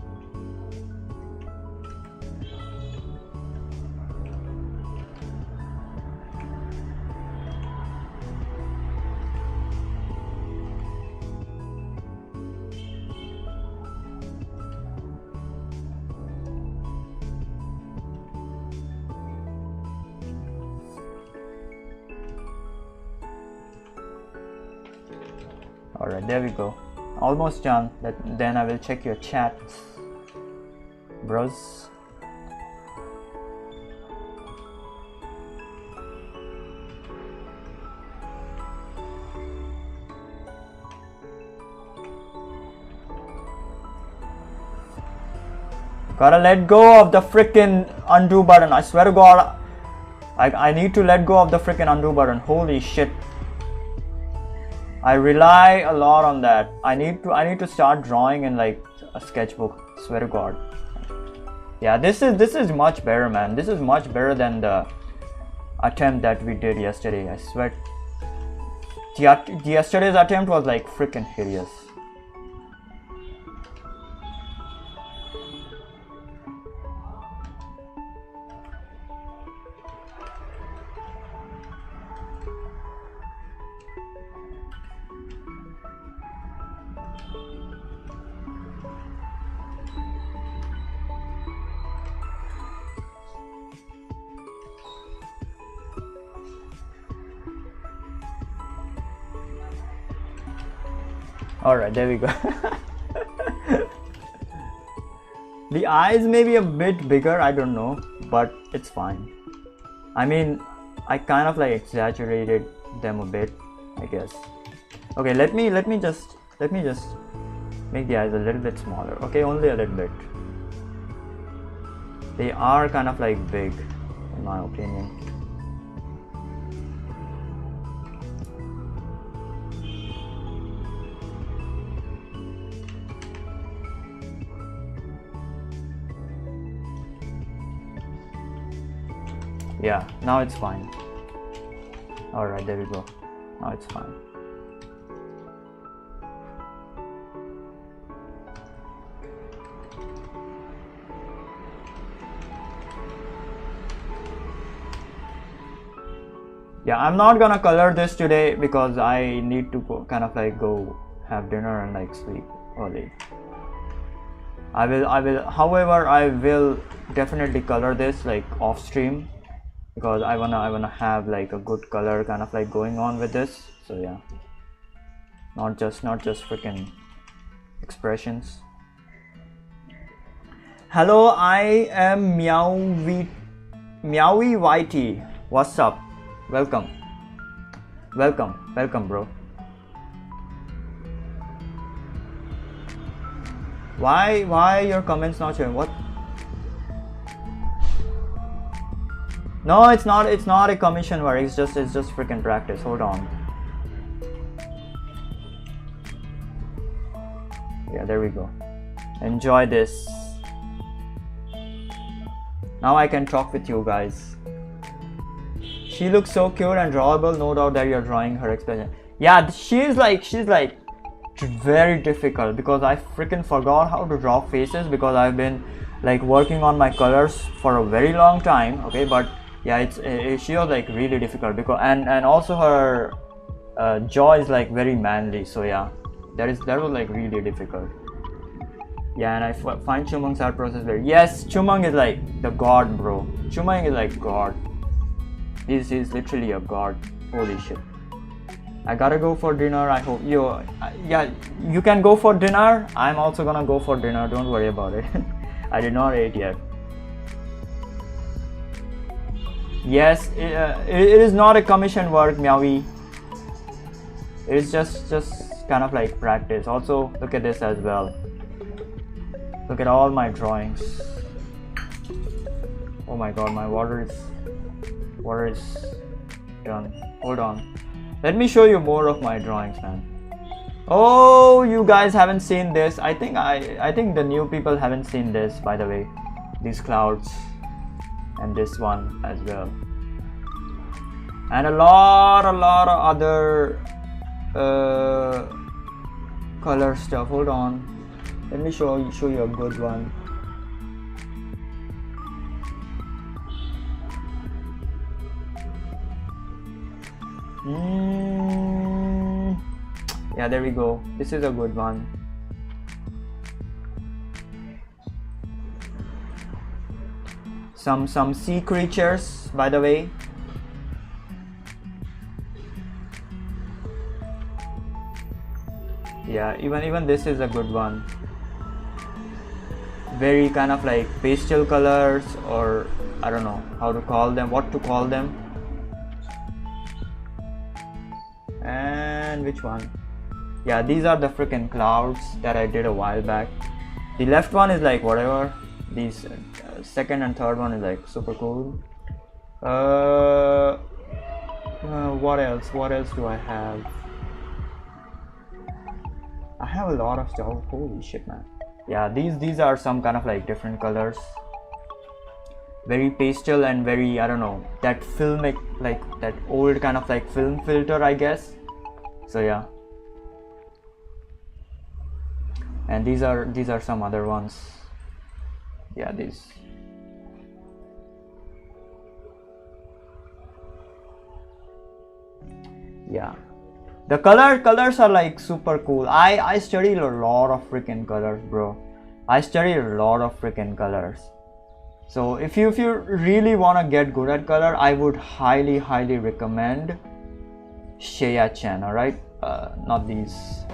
Alright, there we go. Almost done. Then I will check your chats, bros. Gotta let go of the freaking undo button. I swear to God, I need to let go of the freaking undo button. Holy shit. I rely a lot on that. I need to start drawing in like a sketchbook. Swear to God. Yeah, this is much better, man. This is much better than the attempt that we did yesterday. I swear, yesterday's attempt was like freaking hideous. All right, there we go. The eyes may be a bit bigger, I don't know, but it's fine. I mean, I kind of like exaggerated them a bit, I guess. Okay, let me just make the eyes a little bit smaller. Okay, only a little bit. They are kind of like big, in my opinion. Yeah, now it's fine. All right, there we go. Now it's fine. Yeah, I'm not gonna color this today because I need to kind of like go have dinner and like sleep early. However, I will definitely color this like off stream, because I wanna have like a good color kind of like going on with this. So yeah, not just freaking expressions. Hello, I am Meowy YT. What's up? Welcome, bro. Why your comments not showing? What? No, it's not a commission work. It's just freaking practice. Hold on. Yeah, there we go. Enjoy this. Now I can talk with you guys. She looks so cute and drawable. No doubt that you're drawing her expression. Yeah, she's like very difficult because I freaking forgot how to draw faces because I've been like working on my colors for a very long time. Okay, but yeah, she was like really difficult because and also her jaw is like very manly. So yeah, that was like really difficult. Yeah, and I find Chumang's art process very. Yes, Chumang is like the god, bro. Chumang is like god. He's literally a god. Holy shit. I gotta go for dinner. I hope yeah, you can go for dinner. I'm also gonna go for dinner. Don't worry about it. I did not eat yet. Yes, it is not a commission work, Meowy. It is just kind of like practice. Also, look at this as well. Look at all my drawings. Oh my god, my water is done. Hold on. Let me show you more of my drawings, man. Oh, you guys haven't seen this. I think the new people haven't seen this, by the way. These clouds and this one as well. And a lot of other color stuff. Hold on. Let me show you a good one. Yeah, there we go. This is a good one. Some sea creatures, by the way. Yeah, even this is a good one. Very kind of like pastel colors, or I don't know how to call them, what to call them. And which one? Yeah, these are the freaking clouds that I did a while back. The left one is like whatever. These second and third one is like super cool. What else do I have? I have a lot of stuff. Holy shit, man. Yeah, these are some kind of like different colors. very pastel and very, I don't know, that filmic, like that old kind of like film filter, I guess. So yeah, and these are some other ones. Yeah, these. Yeah, the colors are like super cool. I studied a lot of freaking colors, bro. I studied a lot of freaking colors. So if you really want to get good at color, I would highly recommend Shea Chen. All right, not these.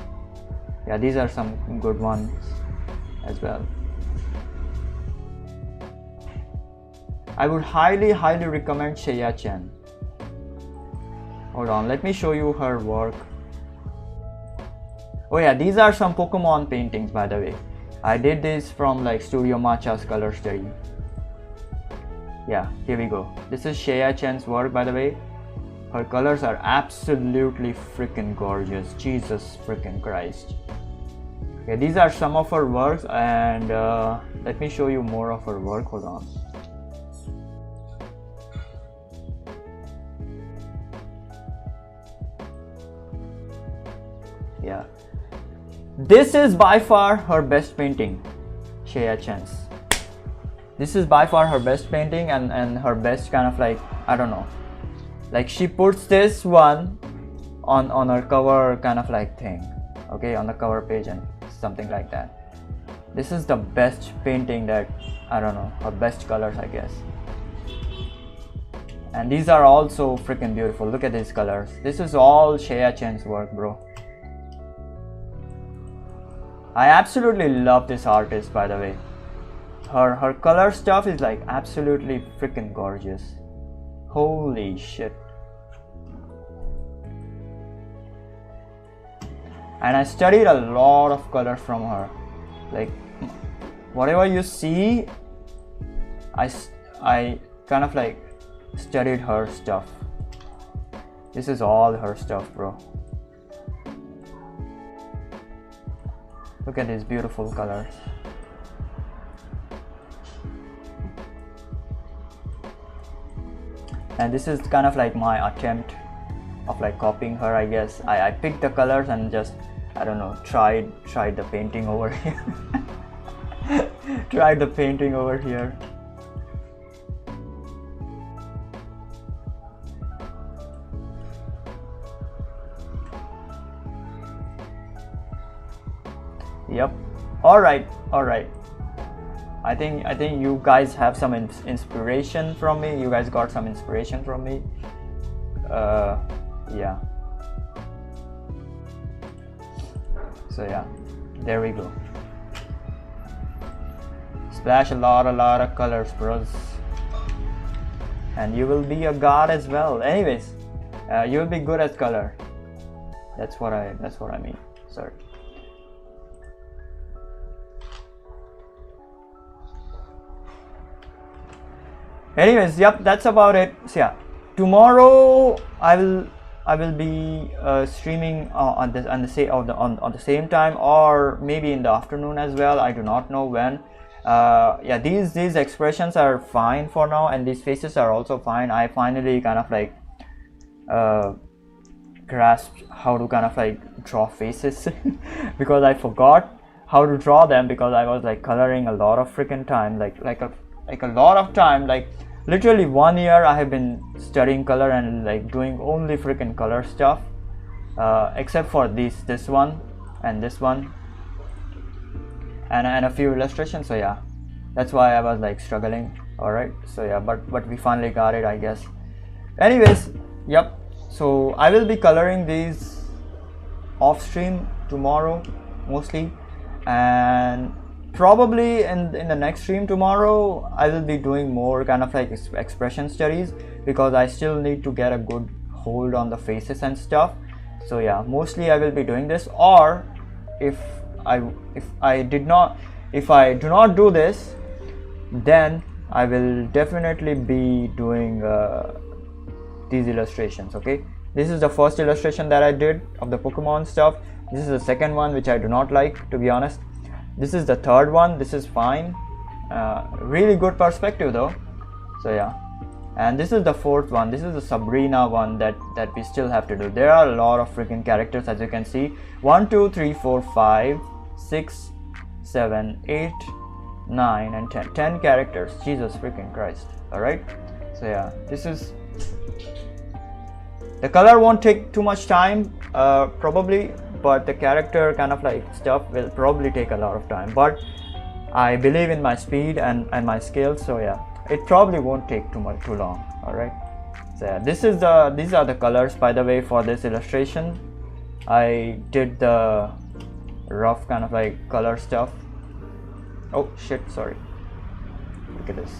Yeah, these are some good ones as well. I would highly recommend Shea Chen. Hold on, let me show you her work. Oh yeah, these are some Pokemon paintings, by the way. I did this from like Studio Matcha's color study. Yeah, here we go. This is Shea Chen's work, by the way. Her colors are absolutely freaking gorgeous. Jesus freaking Christ. Okay, these are some of her works, and let me show you more of her work. Hold on. Yeah, this is by far her best painting, Shea Chen's. This is by far her best painting, and her best kind of like, I don't know, like she puts this one on her cover kind of like thing, okay, on the cover page and something like that. This is the best painting that, I don't know, her best colors, I guess. And these are also freaking beautiful. Look at these colors. This is all Shea Chen's work, bro. I absolutely love this artist, by the way. Her color stuff is like absolutely freaking gorgeous. Holy shit. And I studied a lot of colors from her. Like whatever you see, I kind of like studied her stuff. This is all her stuff, bro. Look at these beautiful colors. And this is kind of like my attempt of like copying her, I guess. I picked the colors and just, I don't know, tried the painting over here. Tried the painting over here. Yep. All right. I think you guys have some inspiration from me. You guys got some inspiration from me. Yeah. So yeah, there we go. Splash a lot of colors, bros, and you will be a god as well. Anyways, you will be good at color. That's what I mean. Sorry. Anyways, yep, that's about it. So yeah, tomorrow I will be streaming on the same time, or maybe in the afternoon as well. I do not know when. Yeah, these expressions are fine for now, and these faces are also fine. I finally kind of like grasped how to kind of like draw faces because I forgot how to draw them because I was like coloring a lot of freaking time, like a lot of time, like literally 1 year I have been studying color and like doing only freaking color stuff, except for this one and this one and a few illustrations. So yeah, that's why I was like struggling. All right, so yeah, but we finally got it, I guess. Anyways, yep, so I will be coloring these off stream tomorrow mostly, and probably in the next stream tomorrow I will be doing more kind of like expression studies, because I still need to get a good hold on the faces and stuff. So yeah, mostly I will be doing this, or if I do not do this, then I will definitely be doing these illustrations. Okay, this is the first illustration that I did of the Pokemon stuff. This is the second one, which I do not like, to be honest. This is the third one. This is fine. Really good perspective though. So yeah, and this is the fourth one. This is the Sabrina one that we still have to do. There are a lot of freaking characters, as you can see. 1 2 3 4 5 6 7 8 9 and 10 characters. Jesus freaking Christ. All right, so yeah, this is, the color won't take too much time probably, but the character kind of like stuff will probably take a lot of time, but I believe in my speed and my skills, so yeah, it probably won't take too long. All right, so yeah, these are the colors, by the way, for this illustration. I did the rough kind of like color stuff. Oh shit, sorry. Look at this.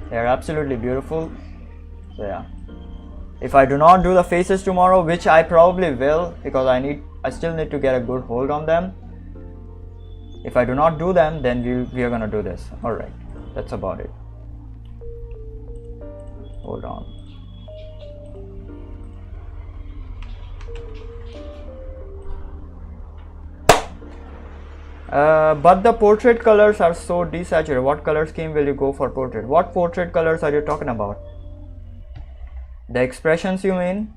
They're absolutely beautiful. So yeah, if I do not do the faces tomorrow, which I probably will, because I still need to get a good hold on them. If I do not do them, then we are gonna do this. All right, that's about it. Hold on. But the portrait colors are so desaturated. What color scheme will you go for portrait? What portrait colors are you talking about? The expressions, you mean?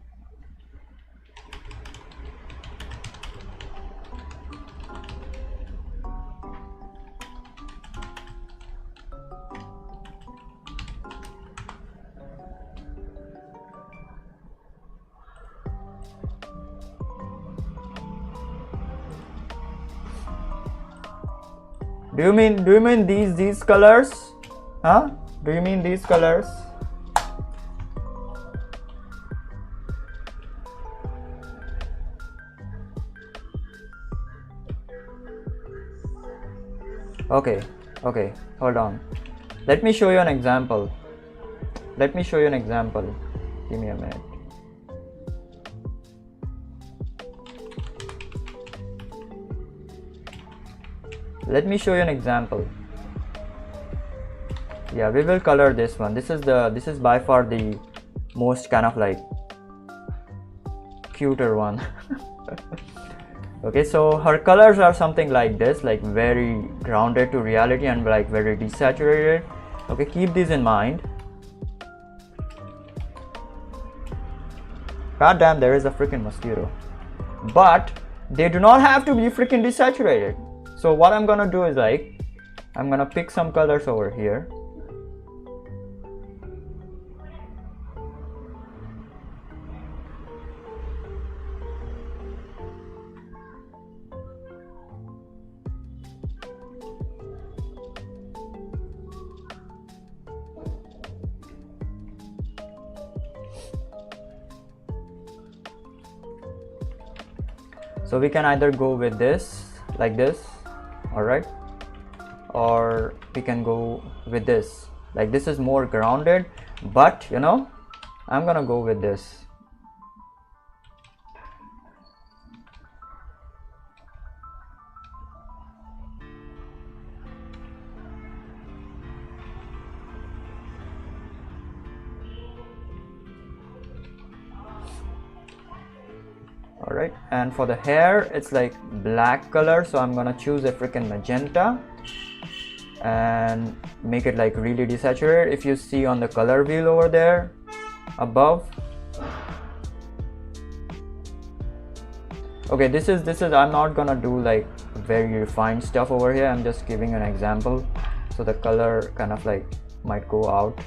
Do you mean these colors? Huh? Do you mean these colors? Okay, hold on. Let me show you an example. Give me a minute. Let me show you an example. Yeah, we will color this one. This is by far the most kind of like cuter one. Okay, so her colors are something like this, like very grounded to reality and like very desaturated. Okay, keep these in mind. God damn, there is a freaking mosquito. But they do not have to be freaking desaturated. So what I'm gonna do is like, I'm gonna pick some colors over here. So we can either go with this, like this, all right, or we can go with this, like this is more grounded, but you know, I'm gonna go with this. All right, and for the hair it's like black color, so I'm gonna choose a freaking magenta and make it like really desaturated. If you see on the color wheel over there above, okay, this is I'm not gonna do like very refined stuff over here. I'm just giving an example, so the color kind of like might go out.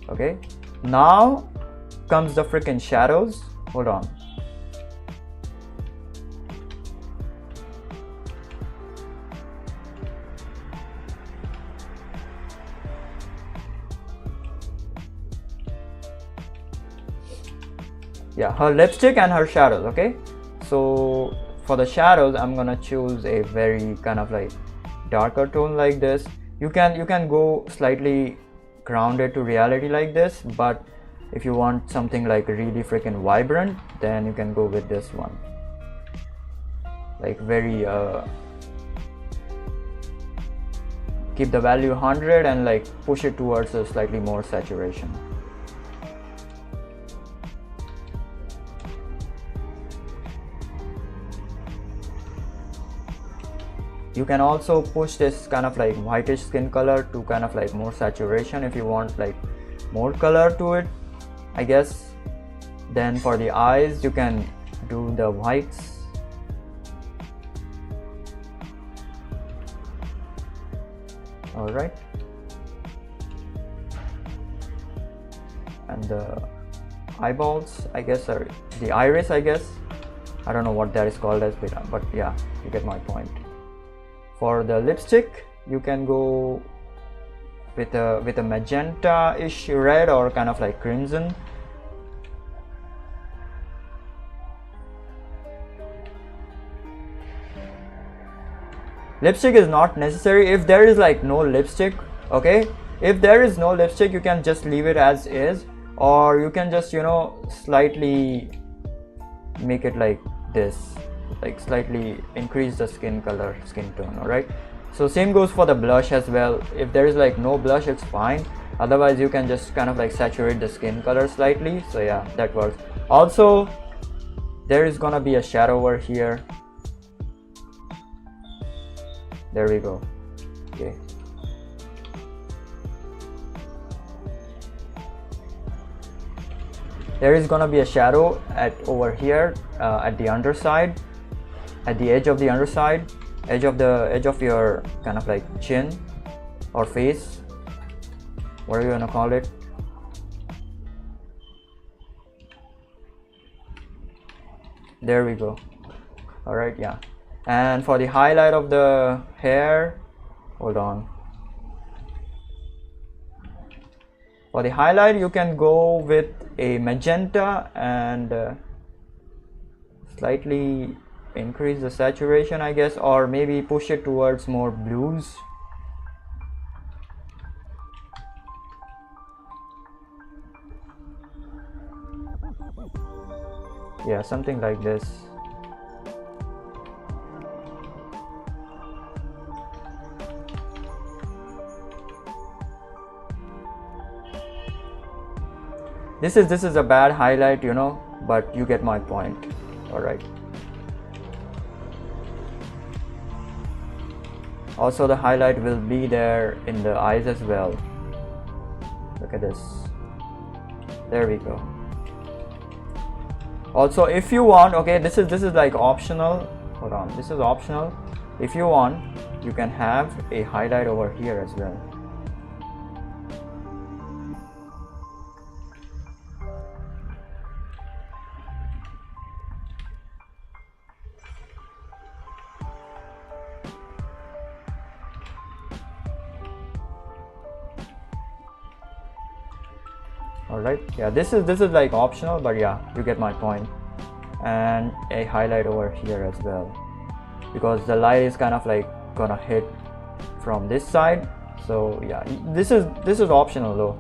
Okay, now comes the freaking shadows. Hold on. Yeah, her lipstick and her shadows. Okay, so for the shadows I'm gonna choose a very kind of like darker tone like this. You can go slightly grounded to reality like this, but if you want something like really freaking vibrant, then you can go with this one, like very keep the value 100 and like push it towards a slightly more saturation. You can also push this kind of like whitish skin color to kind of like more saturation if you want like more color to it, I guess. Then for the eyes, you can do the whites. All right. And the eyeballs, I guess, or the iris, I guess. I don't know what that is called as, but yeah, you get my point. For the lipstick, you can go with a magenta-ish red or kind of like crimson. Lipstick is not necessary if there is like no lipstick, okay? If there is no lipstick, you can just leave it as is, or you can just, you know, slightly make it like this, like slightly increase the skin color, skin tone. All right, so same goes for the blush as well. If there is like no blush, it's fine. Otherwise, you can just kind of like saturate the skin color slightly. So yeah, that works. Also, there is gonna be a shadow over here. There we go. Okay. There is gonna be a shadow at over here at the underside, at the edge of the underside, edge of your kind of like chin or face, whatever you wanna call it. There we go. All right, yeah. And for the highlight of the hair, hold on. For the highlight, you can go with a magenta and slightly increase the saturation, I guess, or maybe push it towards more blues. Yeah, something like this. This is a bad highlight, you know, but you get my point. All right. Also, the highlight will be there in the eyes as well. Look at this. There we go. Also, if you want, okay, this is like optional. Hold on, this is optional. If you want, you can have a highlight over here as well. Alright, yeah, this is like optional, but yeah, you get my point. And a highlight over here as well, because the light is kind of like gonna hit from this side. So yeah, this is optional though.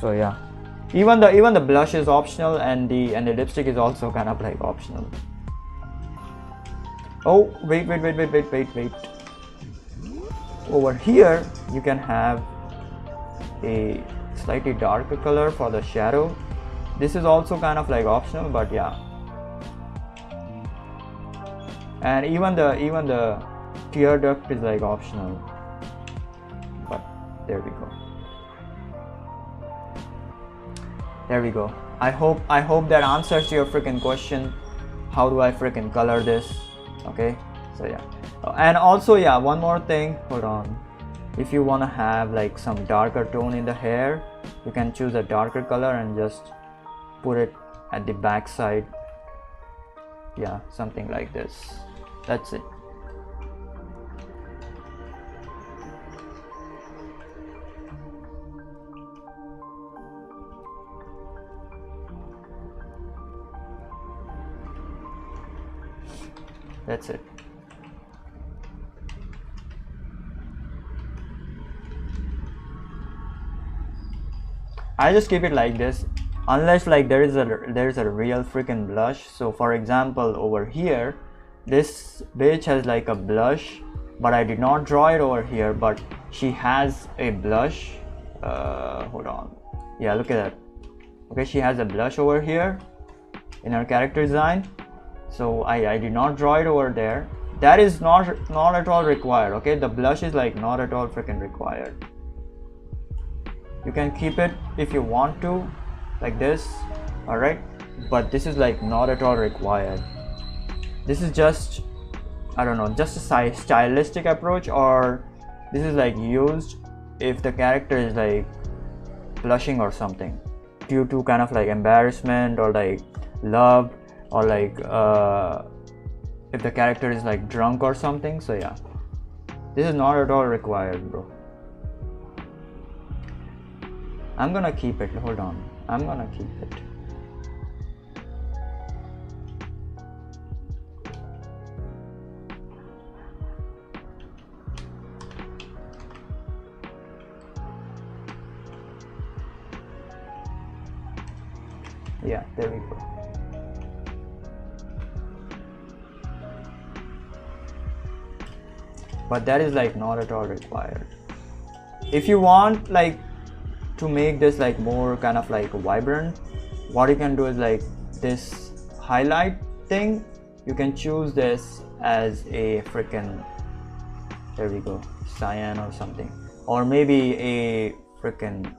So yeah, even the blush is optional, and the lipstick is also kind of like optional. Oh, wait. Over here, you can have a slightly darker color for the shadow. This is also kind of like optional, but yeah. And even the tear duct is like optional, but there we go. There we go. I hope that answers your freaking question. How do I freaking color this? Okay, so yeah. And also, yeah, one more thing, hold on. If you want to have like some darker tone in the hair, you can choose a darker color and just put it at the back side. Yeah, something like this. That's it. That's it. I just keep it like this, unless like there is a real freaking blush. So for example, over here, this bitch has like a blush, but I did not draw it over here, but she has a blush. Hold on. Yeah, look at that. Okay, she has a blush over here in her character design. So I did not draw it over there, that is not at all required. Okay, the blush is like not at all freaking required. You can keep it if you want to, like this, all right, but this is like not at all required. This is just, I don't know, just a stylistic approach, or this is like used if the character is like blushing or something due to kind of like embarrassment or like love, or like if the character is like drunk or something. So yeah, this is not at all required, bro. I'm gonna keep it, hold on, I'm gonna keep it. Yeah, there we go. But that is like not at all required. If you want like to make this like more kind of like vibrant, what you can do is like this highlight thing, you can choose this as a freaking, there we go, cyan or something, or maybe a freaking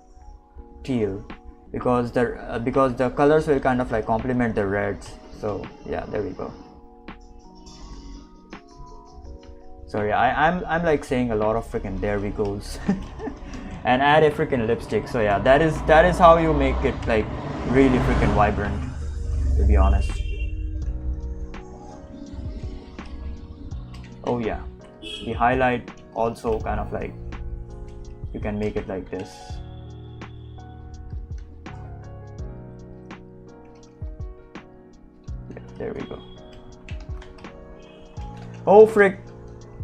teal, because the colors will kind of like complement the reds. So yeah, there we go. Sorry, I'm like saying a lot of freaking there we goes. And add a freaking lipstick. So yeah, that is how you make it like really freaking vibrant, to be honest. Oh yeah, the highlight also kind of like, you can make it like this. Yeah, there we go. Oh frick,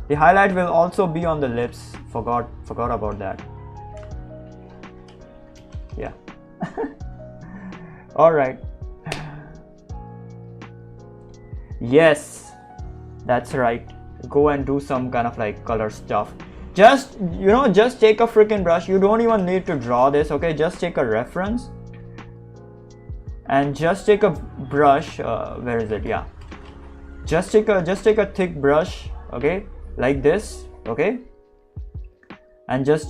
the highlight will also be on the lips. Forgot about that. Yeah. All right. Yes, that's right. Go and do some kind of like color stuff. Just, you know, just take a freaking brush. You don't even need to draw this, okay? Just take a reference and just take a brush. Where is it? Yeah. Just take a thick brush, okay, like this, okay, and just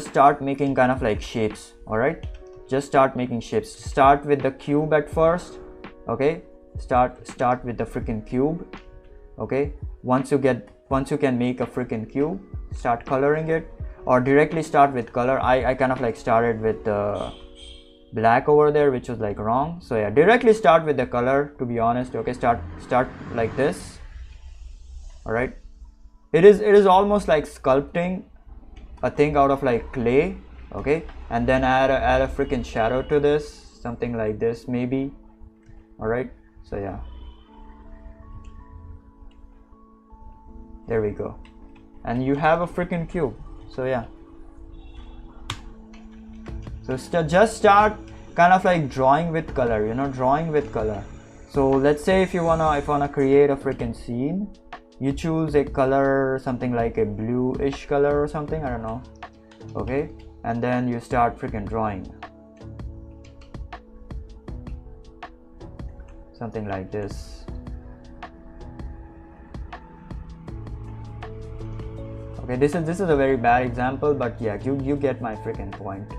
start making kind of like shapes. All right, just start making shapes. Start with the cube at first, okay. Start with the freaking cube, okay. Once you can make a freaking cube, start coloring it, or directly start with color. I kind of like started with the black over there, which was like wrong. So yeah, directly start with the color, to be honest, okay. Start like this. All right, it is almost like sculpting a thing out of like clay, okay, and then add a freaking shadow to this, something like this maybe. All right, so yeah, there we go, and you have a freaking cube. So yeah, so just start kind of like drawing with color, you know, drawing with color. So let's say if you wanna create a freaking scene, you choose a color, something like a bluish color or something, I don't know, okay, and then you start freaking drawing something like this. Okay, this is a very bad example, but yeah, you get my freaking point.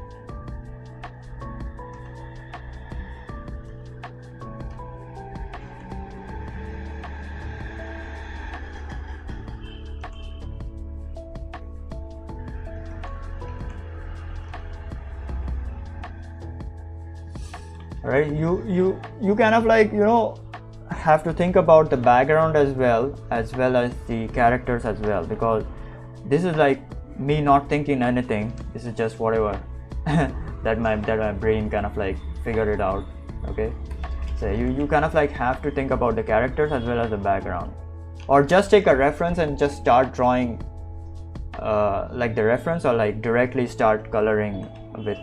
Right, you kind of like, you know, have to think about the background as well as the characters as well, because this is like me not thinking anything. This is just whatever that my brain kind of like figured it out, okay. So you kind of like have to think about the characters as well as the background, or just take a reference and just start drawing like the reference, or like directly start coloring with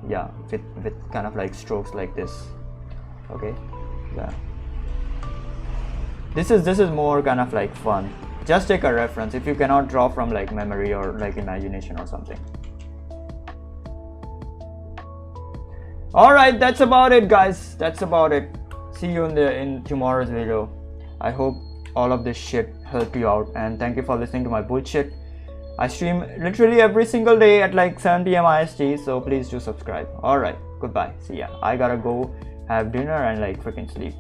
yeah, with kind of like strokes like this, okay. Yeah, this is more kind of like fun. Just take a reference if you cannot draw from like memory or like imagination or something. All right, that's about it, guys. That's about it. See you in tomorrow's video. I hope all of this shit helped you out, and thank you for listening to my bullshit. I stream literally every single day at like 7 p.m. IST, so please do subscribe. Alright, goodbye. See ya. I gotta go have dinner and like freaking sleep.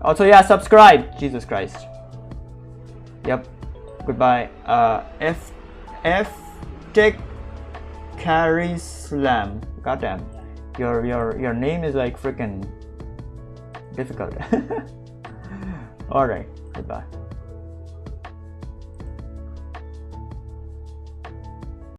Also, yeah, subscribe. Jesus Christ. Yep. Goodbye. F Tech Carry Slam. Goddamn. Your name is like freaking difficult. Alright, goodbye.